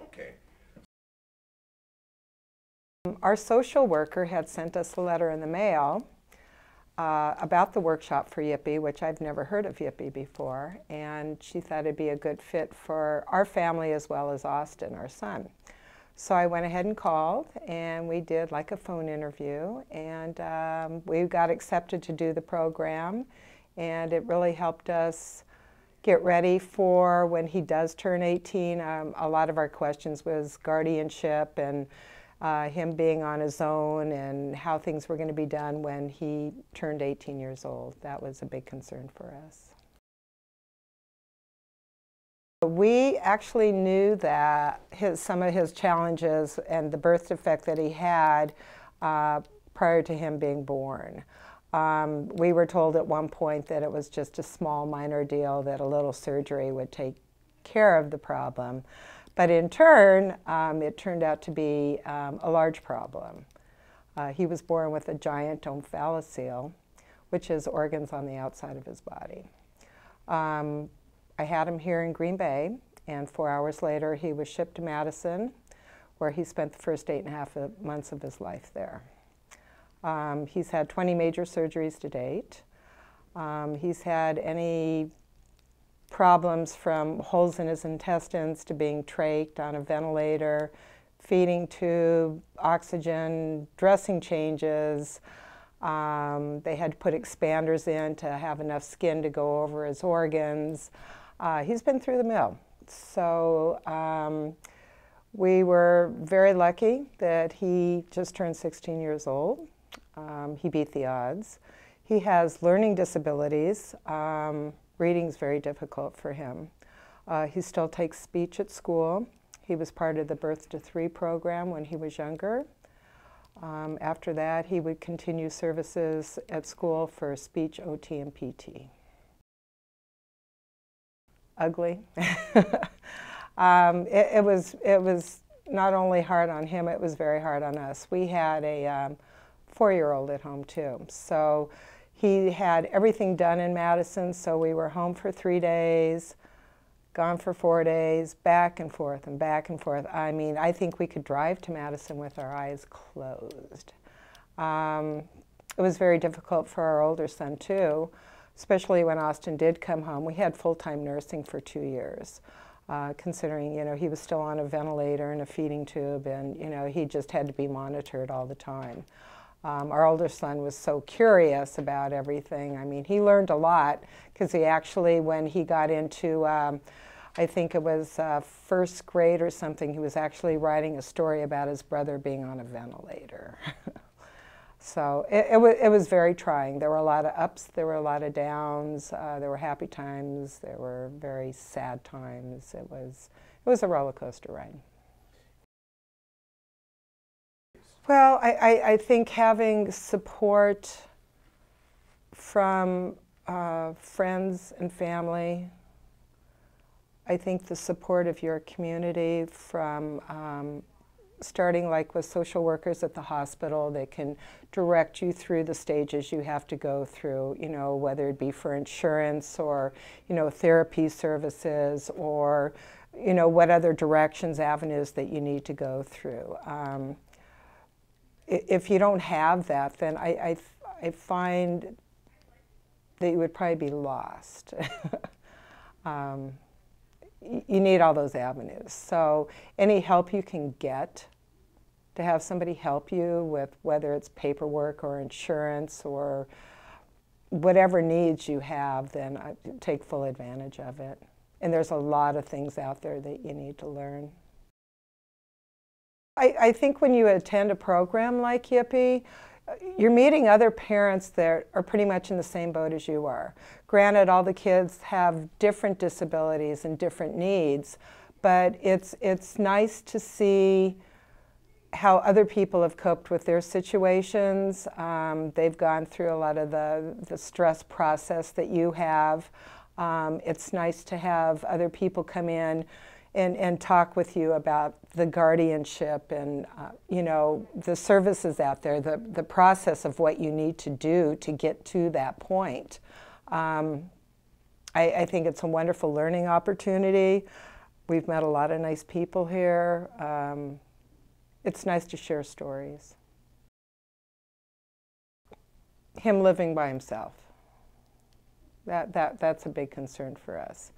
Okay. Our social worker had sent us a letter in the mail about the workshop for YIPPE, which I've never heard of YIPPE before, and she thought it'd be a good fit for our family as well as Austin, our son. So I went ahead and called, and we did like a phone interview, and we got accepted to do the program, and it really helped us get ready for when he does turn 18. A lot of our questions was guardianship and him being on his own and how things were going to be done when he turned 18 years old. That was a big concern for us. We actually knew that some of his challenges and the birth defect that he had prior to him being born. We were told at one point that it was just a small minor deal, that a little surgery would take care of the problem. But in turn, it turned out to be a large problem. He was born with a giant omphalocele, which is organs on the outside of his body. I had him here in Green Bay, and 4 hours later he was shipped to Madison, where he spent the first 8.5 months of his life there. He's had 20 major surgeries to date. He's had any problems from holes in his intestines to being trached on a ventilator, feeding tube, oxygen, dressing changes. They had to put expanders in to have enough skin to go over his organs. He's been through the mill. So we were very lucky that he just turned 16 years old. He beat the odds. He has learning disabilities. Reading's very difficult for him. He still takes speech at school. He was part of the Birth to 3 program when he was younger. After that, he would continue services at school for speech, OT, and PT. Ugly. It was not only hard on him, it was very hard on us. We had a 4-year-old at home too. So he had everything done in Madison, so we were home for 3 days, gone for 4 days, back and forth and back and forth. I mean, I think we could drive to Madison with our eyes closed. It was very difficult for our older son too, especially when Austin did come home. We had full-time nursing for 2 years, considering, you know, he was still on a ventilator and a feeding tube, and, you know, he just had to be monitored all the time. Our older son was so curious about everything. I mean, he learned a lot because he actually, when he got into, I think it was first grade or something, he was actually writing a story about his brother being on a ventilator. So it was very trying. There were a lot of ups, there were a lot of downs, there were happy times, there were very sad times. It was a roller coaster ride. Well, I think having support from friends and family, I think the support of your community from starting like with social workers at the hospital, they can direct you through the stages you have to go through, you know, whether it be for insurance or, you know, therapy services or, you know, what other directions, avenues that you need to go through. If you don't have that, then I find that you would probably be lost. You need all those avenues. So any help you can get to have somebody help you with whether it's paperwork or insurance or whatever needs you have, then take full advantage of it. And there's a lot of things out there that you need to learn. I think when you attend a program like YIPPE, you're meeting other parents that are pretty much in the same boat as you are. Granted, all the kids have different disabilities and different needs, but it's nice to see how other people have coped with their situations. They've gone through a lot of the stress process that you have. It's nice to have other people come in and talk with you about the guardianship and you know, the services out there, the process of what you need to do to get to that point. I think it's a wonderful learning opportunity. We've met a lot of nice people here. It's nice to share stories. Him living by himself. That's a big concern for us.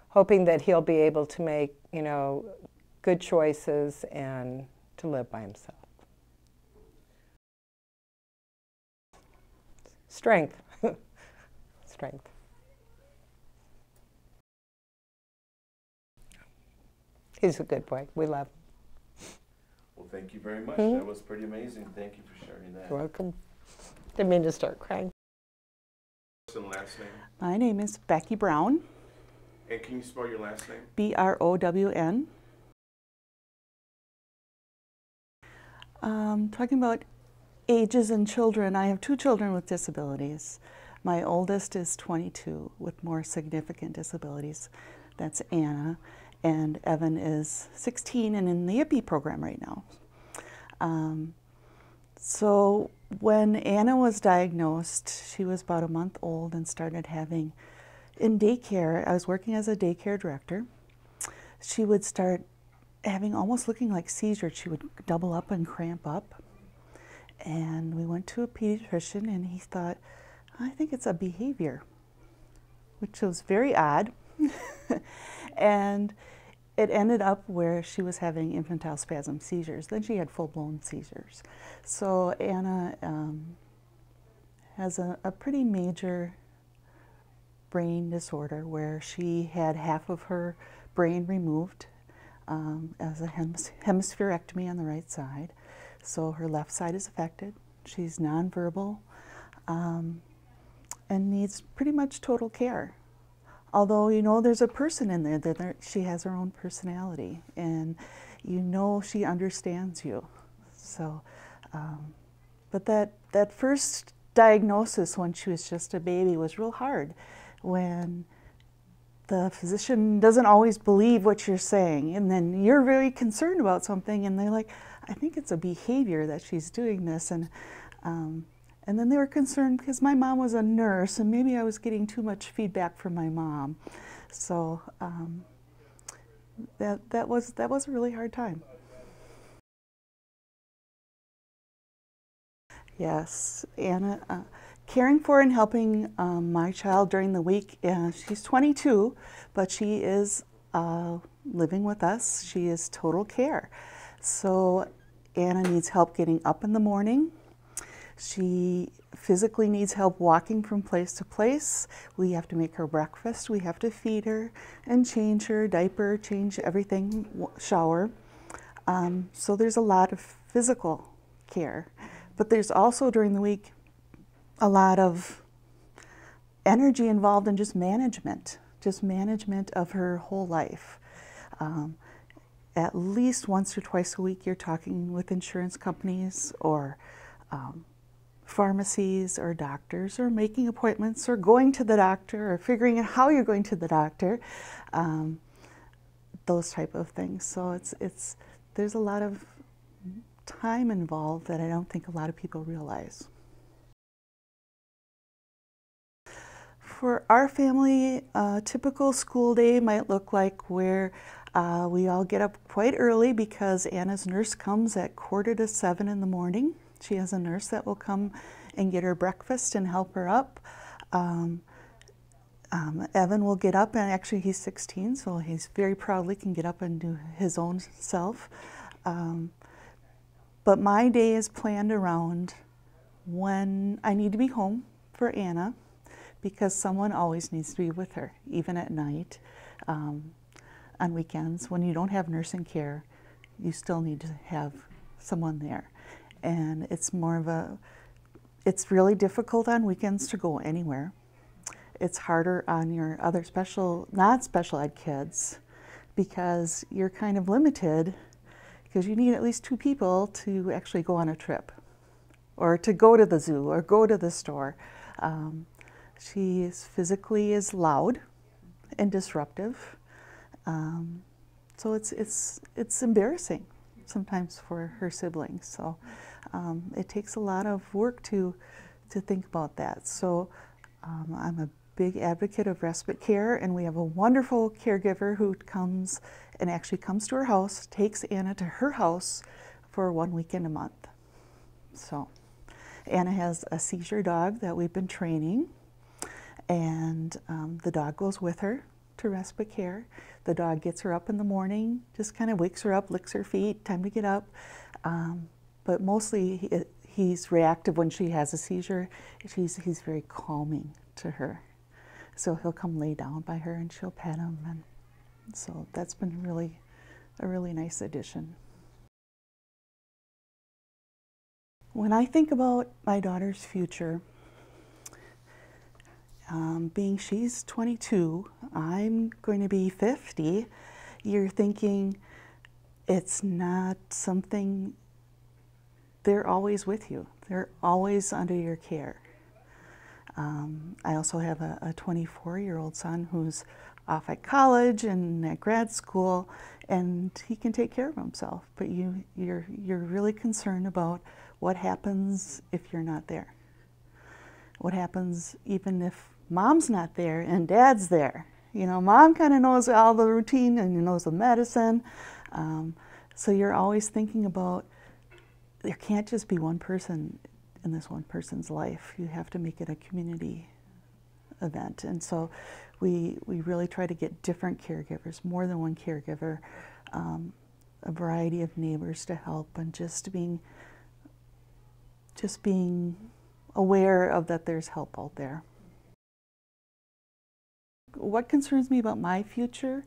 Hoping that he'll be able to make, you know, good choices and to live by himself. Strength. Strength. He's a good boy. We love him. Well, thank you very much. That was pretty amazing. Thank you for sharing that. You're welcome. Didn't mean to start crying. What's the last name? My name is Becky Brown. And can you spell your last name? B-R-O-W-N. Talking about ages and children, I have 2 children with disabilities. My oldest is 22 with more significant disabilities. That's Anna. And Evan is 16 and in the YIPPE program right now. So when Anna was diagnosed, she was about a month old and started having, in daycare, I was working as a daycare director, she would start having almost looking like seizures. She would double up and cramp up. And we went to a pediatrician and he thought, I think it's a behavior, which was very odd. And it ended up where she was having infantile spasm seizures. Then she had full-blown seizures. So Anna has a pretty major brain disorder where she had half of her brain removed as a hemispherectomy on the right side. So her left side is affected. She's nonverbal and needs pretty much total care. Although, you know, there's a person in there that she has her own personality and you know she understands you. So, but that first diagnosis when she was just a baby was real hard when the physician doesn't always believe what you're saying and then you're very concerned about something and they're like, I think it's a behavior that she's doing this. And then they were concerned because my mom was a nurse and maybe I was getting too much feedback from my mom. So that was a really hard time. Yes, Anna, caring for and helping my child during the week, she's 22, but she is living with us. She is total care. So Anna needs help getting up in the morning. She physically needs help walking from place to place. We have to make her breakfast. We have to feed her and change her diaper, change everything, shower. So there's a lot of physical care. But there's also during the week a lot of energy involved in just management of her whole life. At least once or twice a week you're talking with insurance companies or pharmacies or doctors or making appointments or going to the doctor or figuring out how you're going to the doctor, those type of things. So there's a lot of time involved that I don't think a lot of people realize. For our family, a typical school day might look like where we all get up quite early because Anna's nurse comes at 6:45 in the morning. She has a nurse that will come and get her breakfast and help her up. Evan will get up, and actually he's 16, so he's very proudly can get up and do his own self. But my day is planned around when I need to be home for Anna, because someone always needs to be with her, even at night. On weekends, when you don't have nursing care, you still need to have someone there. And it's more of a, it's really difficult on weekends to go anywhere. It's harder on your other not special ed kids, because you're kind of limited, because you need at least 2 people to actually go on a trip, or to go to the zoo, or go to the store. She physically is loud and disruptive. So it's embarrassing sometimes for her siblings. So it takes a lot of work to think about that. So I'm a big advocate of respite care, and we have a wonderful caregiver who comes to her house, takes Anna to her house for 1 weekend a month. So Anna has a seizure dog that we've been training, and the dog goes with her to respite care. The dog gets her up in the morning, just kind of wakes her up, licks her feet, time to get up. But mostly he's reactive when she has a seizure. He's very calming to her. So he'll come lay down by her and she'll pet him. And so that's been a really nice addition. When I think about my daughter's future, being she's 22, I'm going to be 50, you're thinking it's not something, they're always with you. They're always under your care. I also have a 24-year-old son who's off at college and at grad school, and he can take care of himself. But you're really concerned about what happens if you're not there. What happens even if mom's not there and dad's there? You know, mom kind of knows all the routine and knows the medicine. So you're always thinking about, there can't just be one person in this one person's life. You have to make it a community event. And so we really try to get different caregivers, more than one caregiver, a variety of neighbors to help, and just being aware of that there's help out there. What concerns me about my future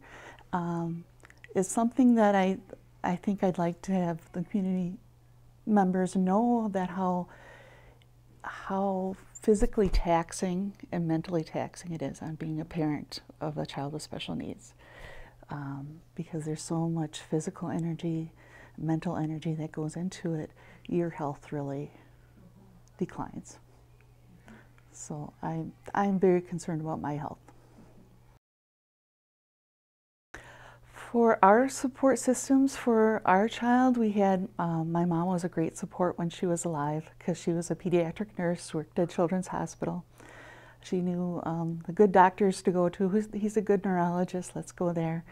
is something that I think I'd like to have the community members know, that how physically taxing and mentally taxing it is on being a parent of a child with special needs. Because there's so much physical energy, mental energy that goes into it, your health really declines. So I'm very concerned about my health. For our support systems for our child, we had, my mom was a great support when she was alive, because she was a pediatric nurse, worked at Children's Hospital. She knew the good doctors to go to. He's a good neurologist, let's go there.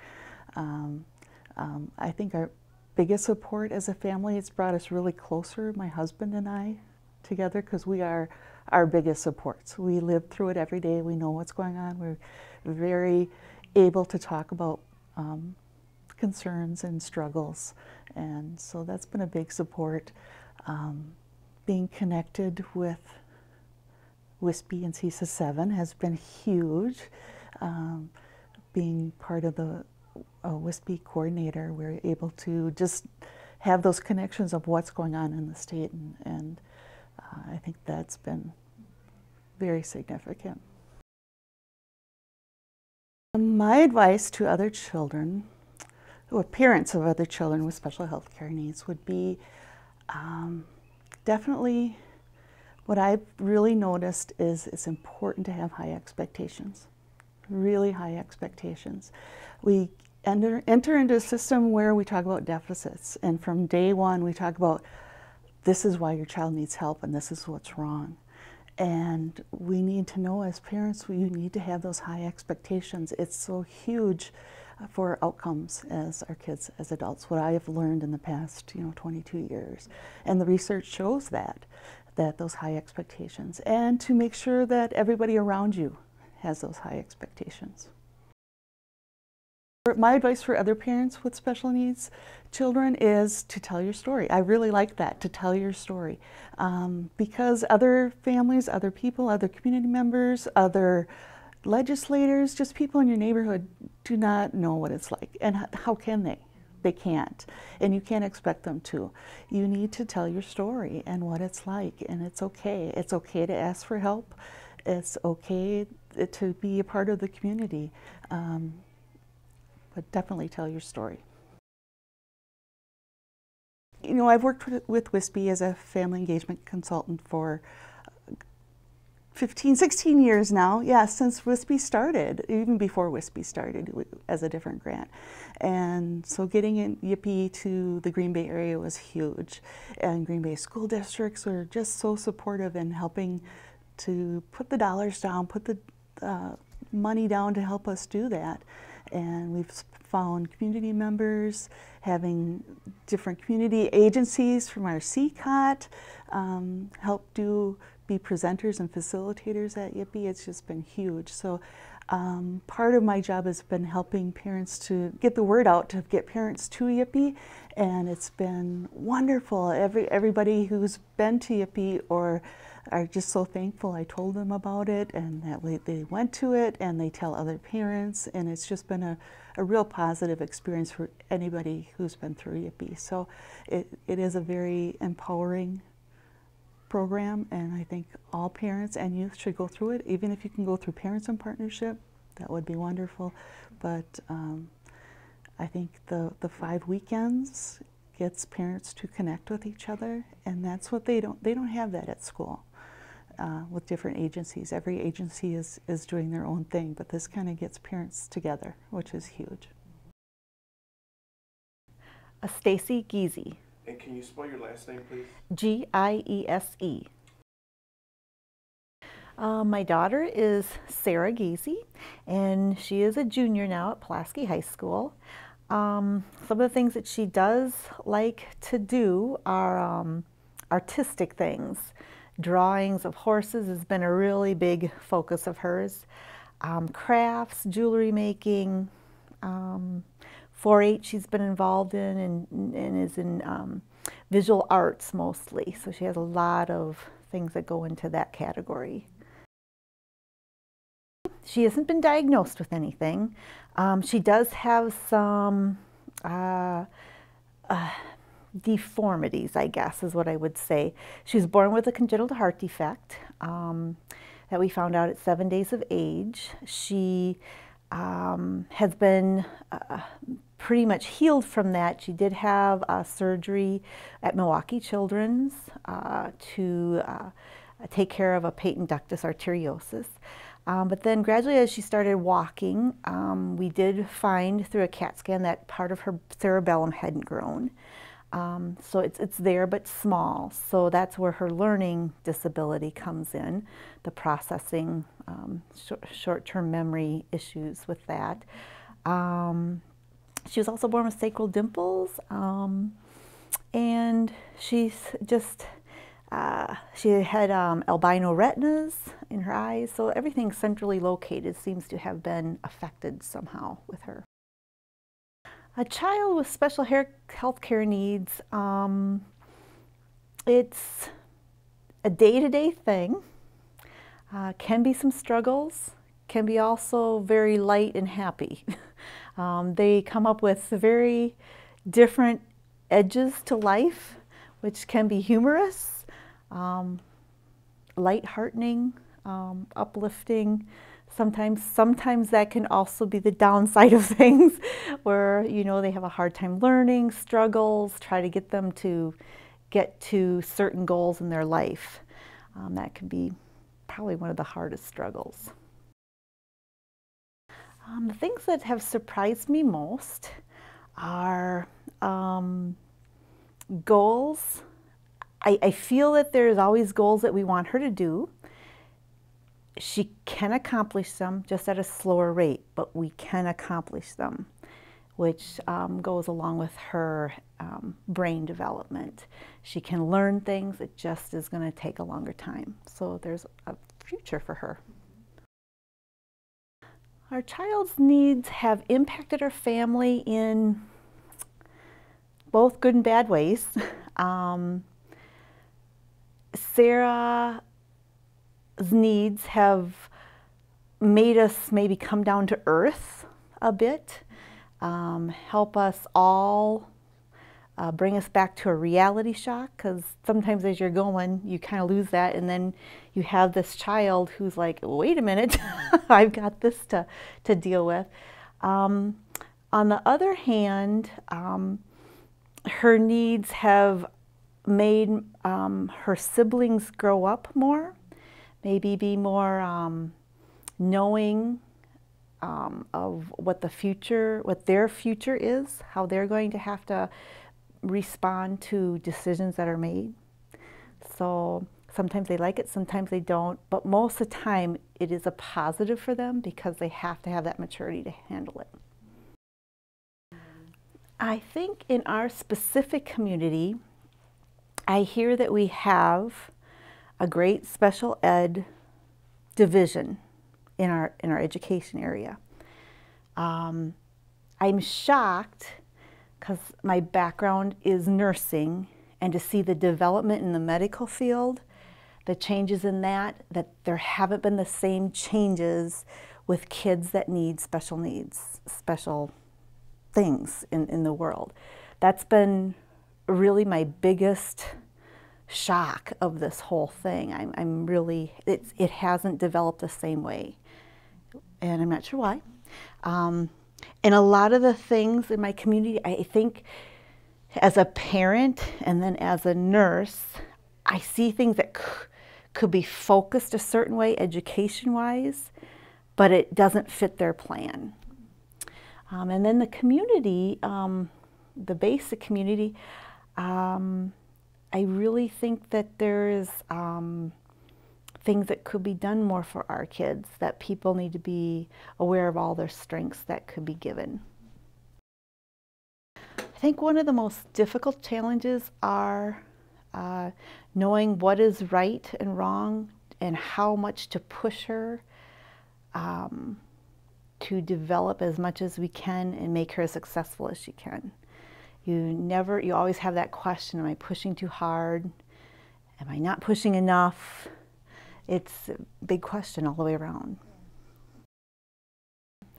I think our biggest support as a family, it's brought us really closer, my husband and I, together, because we are our biggest supports. We live through it every day. We know what's going on. We're very able to talk about concerns and struggles, and so that's been a big support. Being connected with YIPPE and CISA 7 has been huge. Being part of the YIPPE coordinator, we're able to just have those connections of what's going on in the state, and I think that's been very significant. My advice to other children, or parents of other children with special health care needs, would be definitely, what I've really noticed is it's important to have high expectations, really high expectations. We enter into a system where we talk about deficits, and from day one we talk about, this is why your child needs help and this is what's wrong. And we need to know, as parents, you need to have those high expectations. It's so huge for outcomes as our kids as adults, what I have learned in the past 22 years. And the research shows that those high expectations, and to make sure that everybody around you has those high expectations. My advice for other parents with special needs children is to tell your story. I really like that, to tell your story. Because other families, other people, other community members, other legislators, just people in your neighborhood do not know what it's like. And how can they? They can't. And you can't expect them to. You need to tell your story and what it's like. And it's okay. It's okay to ask for help. It's okay to be a part of the community. But definitely tell your story. You know, I've worked with YIPPE as a family engagement consultant for 15, 16 years now. Yeah, since YIPPE started, even before YIPPE started as a different grant. And so getting in YIPPE to the Green Bay area was huge. And Green Bay school districts were just so supportive in helping to put the dollars down, put the money down to help us do that. And we've found community members, having different community agencies from our CCOT help be presenters and facilitators at YIPPE. It's just been huge. So part of my job has been helping parents to get the word out, to get parents to YIPPE, and it's been wonderful. Everybody who's been to YIPPE or are just so thankful I told them about it, and that they went to it and they tell other parents, and it's just been a real positive experience for anybody who's been through YIPPE. So it is a very empowering program, and I think all parents and youth should go through it. Even if you can go through Parents in Partnership, that would be wonderful. But I think the 5 weekends gets parents to connect with each other, and that's what they don't have that at school. With different agencies. Every agency is doing their own thing, but this kind of gets parents together, which is huge. Stacy Giese. And can you spell your last name, please? Giese. My daughter is Sarah Giese, and she is a junior now at Pulaski High School. Some of the things that she does like to do are artistic things. Drawings of horses has been a really big focus of hers. Crafts, jewelry making, 4-H she's been involved in, and is in visual arts mostly. So she has a lot of things that go into that category. She hasn't been diagnosed with anything. She does have some deformities, I guess, is what I would say. She was born with a congenital heart defect that we found out at 7 days of age. She has been pretty much healed from that. She did have surgery at Milwaukee Children's to take care of a patent ductus arteriosus. But then gradually as she started walking, we did find through a CAT scan that part of her cerebellum hadn't grown. So it's there but small. So that's where her learning disability comes in, the processing, short-term memory issues with that. She was also born with sacral dimples, and she's just, she had albino retinas in her eyes, so everything centrally located seems to have been affected somehow with her. A child with special health care needs, it's a day-to-day thing, can be some struggles, can be also very light and happy. They come up with very different edges to life, which can be humorous, light-heartening, uplifting. Sometimes that can also be the downside of things, where they have a hard time learning, struggles, try to get them to get to certain goals in their life. That can be probably one of the hardest struggles. The things that have surprised me most are goals. I feel that there's always goals that we want her to do. She can accomplish them just at a slower rate, but we can accomplish them, which goes along with her brain development. She can learn things, it just is going to take a longer time. So there's a future for her. Our child's needs have impacted our family in both good and bad ways. Sarah's needs have made us maybe come down to earth a bit, help us all bring us back to a reality shock, because sometimes as you're going, you kind of lose that, and then you have this child who's like, wait a minute, I've got this to deal with. On the other hand, her needs have made her siblings grow up more, maybe be more knowing of what their future is, how they're going to have to respond to decisions that are made. So sometimes they like it, sometimes they don't, but most of the time it is a positive for them because they have to have that maturity to handle it. I think in our specific community, I hear that we have a great special ed division in our education area. I'm shocked because my background is nursing, and to see the development in the medical field, the changes in that there haven't been the same changes with kids that need special needs, special things in the world. That's been really my biggest shock of this whole thing. I'm really, it hasn't developed the same way, and I'm not sure why. And a lot of the things in my community, I think as a parent and then as a nurse, I see things that could be focused a certain way education-wise, but it doesn't fit their plan. And then the community, the basic community, I really think that there is things that could be done more for our kids, that people need to be aware of all their strengths that could be given. I think one of the most difficult challenges are knowing what is right and wrong and how much to push her to develop as much as we can and make her as successful as she can. You always have that question, am I pushing too hard? Am I not pushing enough? It's a big question all the way around.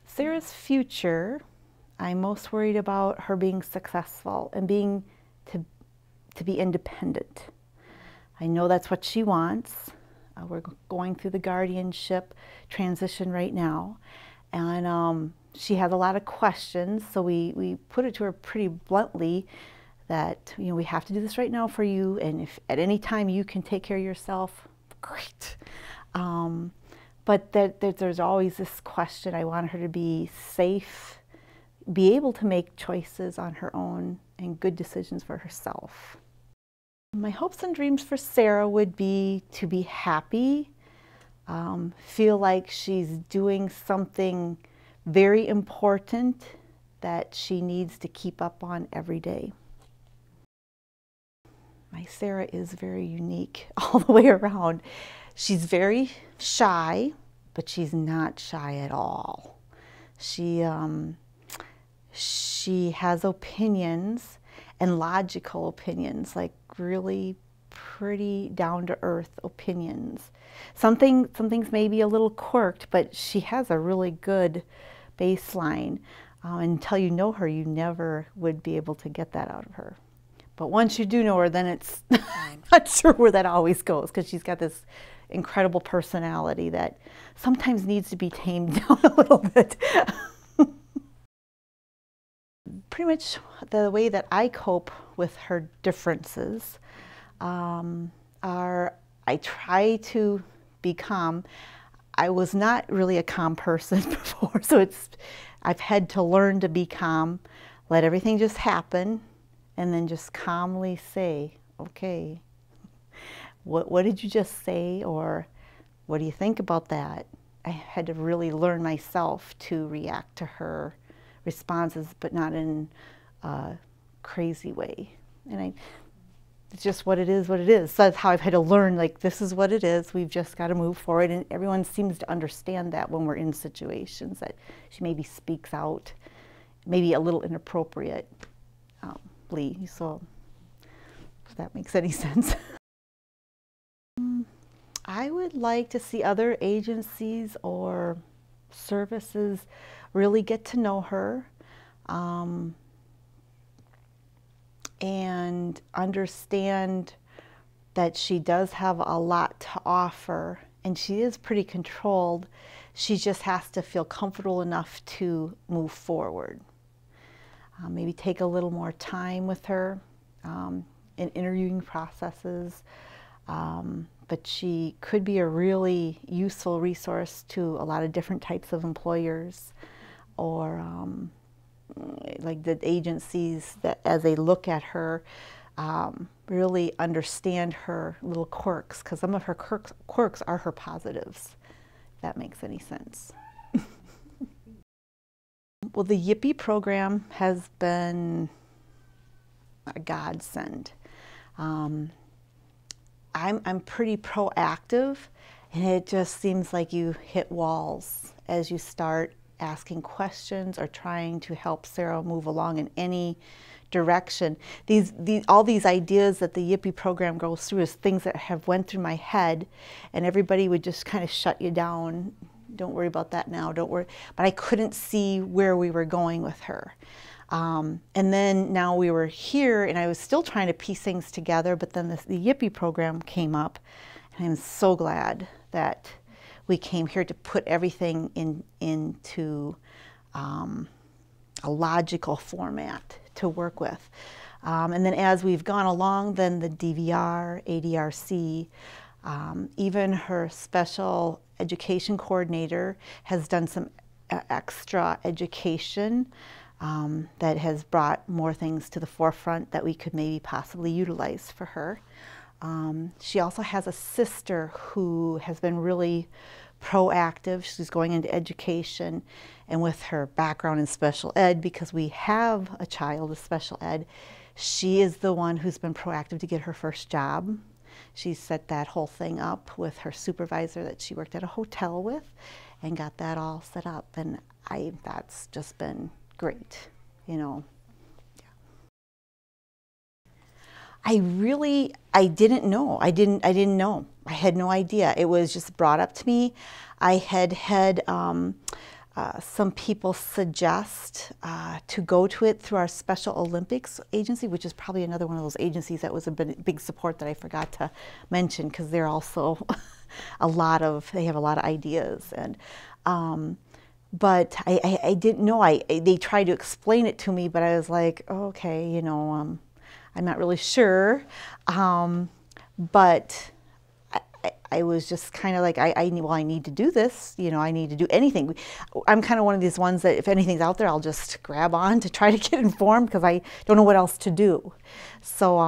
Sarah's future, I'm most worried about her being successful and being to be independent. I know that's what she wants. We're going through the guardianship transition right now, and she has a lot of questions, so we put it to her pretty bluntly that, you know, we have to do this right now for you, and if at any time you can take care of yourself, great. But there's always this question. I want her to be safe, be able to make choices on her own and good decisions for herself. My hopes and dreams for Sarah would be to be happy, feel like she's doing something very important that she needs to keep up on every day. My Sarah is very unique all the way around. She's very shy, but she's not shy at all. She has opinions, and logical opinions, like really pretty down-to-earth opinions. Some things may be a little quirked, but she has a really good baseline. Until you know her, you never would be able to get that out of her. But once you do know her, then it's I'm not sure where that always goes, because she's got this incredible personality that sometimes needs to be tamed down a little bit. Pretty much the way that I cope with her differences are I try to be calm. I was not really a calm person before, so I've had to learn to be calm, let everything just happen, and then just calmly say, okay, what did you just say, or what do you think about that? I had to really learn myself to react to her responses, but not in a crazy way. And it's just what it is, what it is. So that's how I've had to learn, like, this is what it is. We've just got to move forward. And everyone seems to understand that when we're in situations that she maybe speaks out, maybe a little inappropriately. So if that makes any sense. I would like to see other agencies or services really get to know her. And understand that she does have a lot to offer, and she is pretty controlled. She just has to feel comfortable enough to move forward. Maybe take a little more time with her in interviewing processes, but she could be a really useful resource to a lot of different types of employers, or like the agencies that, as they look at her, really understand her little quirks, because some of her quirks are her positives, if that makes any sense. Well, the YIPPE program has been a godsend. I'm pretty proactive, and it just seems like you hit walls as you start asking questions or trying to help Sarah move along in any direction. All these ideas that the YIPPE program goes through is things that have went through my head, and everybody would just kind of shut you down. Don't worry about that now, don't worry. But I couldn't see where we were going with her. And then now we were here, and I was still trying to piece things together, but then the YIPPE program came up, and I'm so glad that we came here to put everything into a logical format to work with. And then as we've gone along, then the DVR, ADRC, even her special education coordinator has done some extra education that has brought more things to the forefront that we could maybe possibly utilize for her. She also has a sister who has been really proactive. She's going into education, and with her background in special ed, because we have a child with special ed, she is the one who's been proactive to get her first job. She set that whole thing up with her supervisor that she worked at a hotel with, and got that all set up, and that's just been great, you know. I didn't know. I didn't know. I had no idea. It was just brought up to me. I had some people suggest to go to it through our Special Olympics agency, which is probably another one of those agencies that was a big support that I forgot to mention, because they're also they have a lot of ideas. And but I didn't know. They tried to explain it to me, but I was like, oh, okay, you know, I'm not really sure, but I was just kind of like, I need to do this, you know, I need to do anything. I'm kind of one of these ones that if anything's out there, I'll just grab on to try to get informed, because I don't know what else to do. So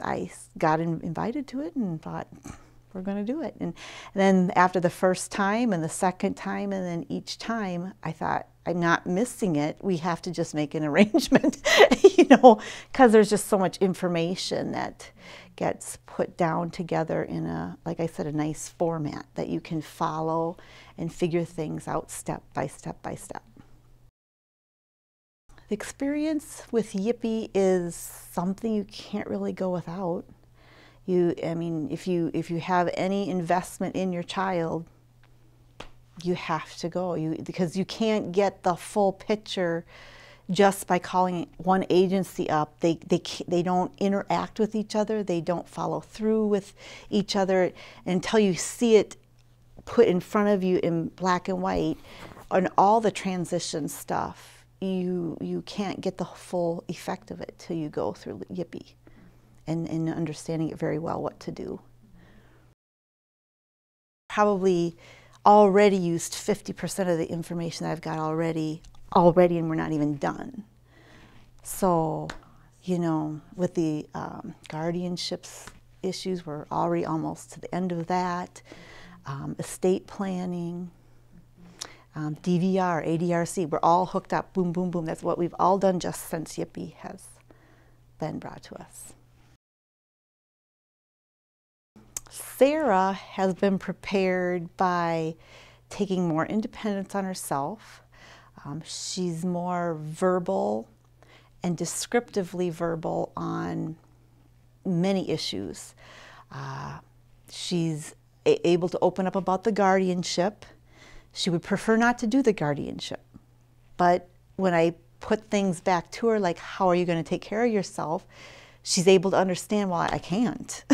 I got invited to it and thought, we're going to do it. And then after the first time and the second time and then each time, I thought, I'm not missing it. We have to just make an arrangement, you know, because there's just so much information that gets put down together in a, like I said, a nice format that you can follow and figure things out step by step by step. The experience with YIPPE is something you can't really go without. I mean, if you have any investment in your child, you have to go, because you can't get the full picture just by calling one agency up. They don't interact with each other. They don't follow through with each other until you see it put in front of you in black and white. On all the transition stuff, you can't get the full effect of it till you go through YIPPE and understanding it very well what to do. Probably already used 50% of the information that I've got already, and we're not even done. So, you know, with the guardianships issues, we're already almost to the end of that. Estate planning, DVR, ADRC, we're all hooked up, boom, boom, boom. That's what we've all done just since YIPPE has been brought to us. Sarah has been prepared by taking more independence on herself. She's more verbal and descriptively verbal on many issues. She's able to open up about the guardianship. She would prefer not to do the guardianship. But when I put things back to her, like, how are you going to take care of yourself? She's able to understand, well, I can't.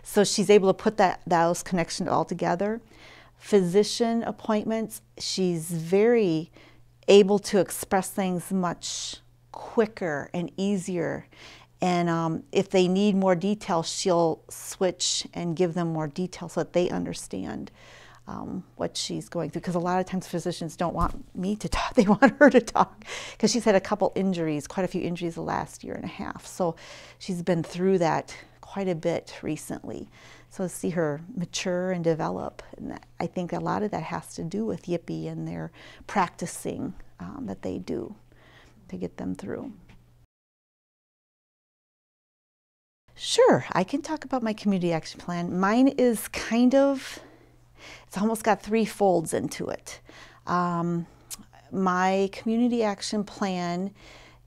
So she's able to put those connections all together. Physician appointments, she's very able to express things much quicker and easier. And if they need more detail, she'll switch and give them more detail so that they understand what she's going through. Because a lot of times physicians don't want me to talk, they want her to talk. Because she's had a couple injuries, quite a few injuries the last year and a half. So she's been through that quite a bit recently. So to see her mature and develop, and I think a lot of that has to do with YIPPE and their practicing that they do to get them through. Sure, I can talk about my community action plan. Mine is kind of, it's almost got 3 folds into it. My community action plan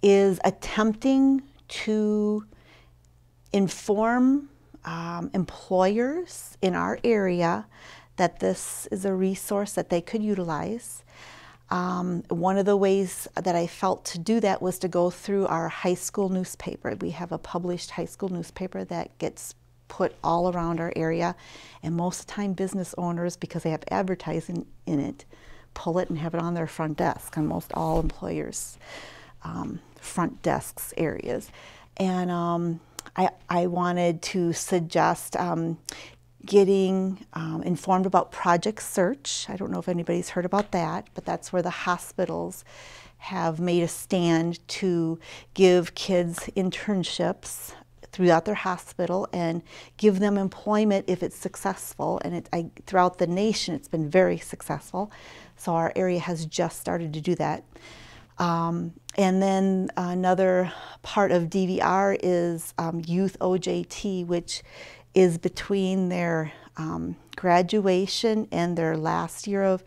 is attempting to inform employers in our area that this is a resource that they could utilize. One of the ways that I felt to do that was to go through our high school newspaper. We have a published high school newspaper that gets put all around our area, and most of the time business owners, because they have advertising in it, pull it and have it on their front desk, on most all employers' front desks areas. And I wanted to suggest getting informed about Project Search. I don't know if anybody's heard about that, but that's where the hospitals have made a stand to give kids internships throughout their hospital and give them employment if it's successful. And throughout the nation, it's been very successful. So our area has just started to do that. And then another part of DVR is Youth OJT, which is between their graduation and their last year of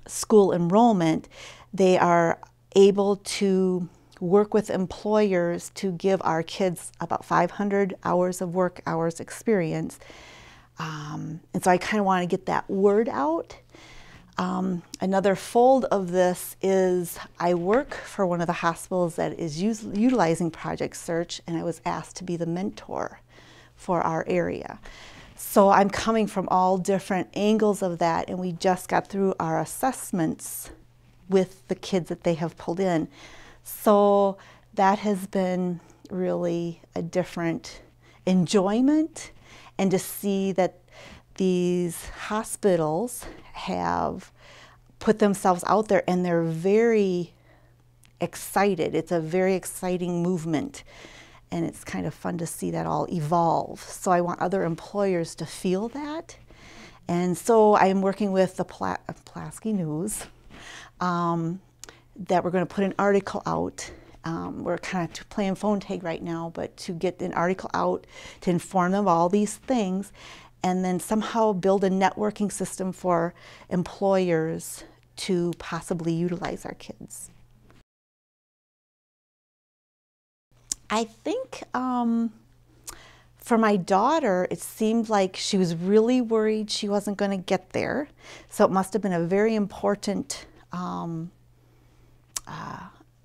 school enrollment. They are able to work with employers to give our kids about 500 hours of work hours experience. And so I kind of want to get that word out. Another fold of this is I work for one of the hospitals that is utilizing Project Search, and I was asked to be the mentor for our area. So I'm coming from all different angles of that, and we just got through our assessments with the kids that they have pulled in. So that has been really a different enjoyment, and to see that these hospitals have put themselves out there and they're very excited. It's a very exciting movement, and it's kind of fun to see that all evolve. So I want other employers to feel that. And so I'm working with the Pulaski News that we're going to put an article out. We're kind of playing phone tag right now, but to get an article out to inform them of all these things, and then somehow build a networking system for employers to possibly utilize our kids. I think for my daughter, it seemed like she was really worried she wasn't going to get there. So it must have been a very important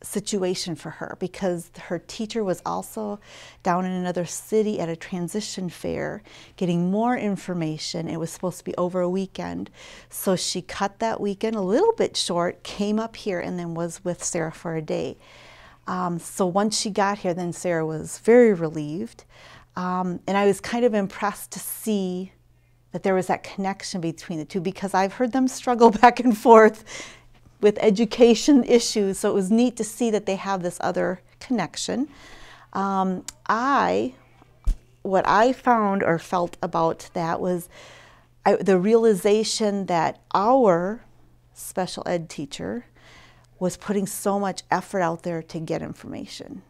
situation for her, because her teacher was also down in another city at a transition fair getting more information. It was supposed to be over a weekend. So she cut that weekend a little bit short, came up here, and then was with Sarah for a day. So once she got here, then Sarah was very relieved. And I was kind of impressed to see that there was that connection between the two, because I've heard them struggle back and forth with education issues. So it was neat to see that they have this other connection. What I found or felt about that was the realization that our special ed teacher was putting so much effort out there to get information.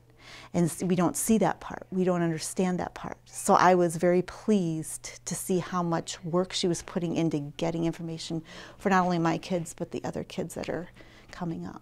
And we don't see that part. We don't understand that part. So I was very pleased to see how much work she was putting into getting information for not only my kids, but the other kids that are coming up.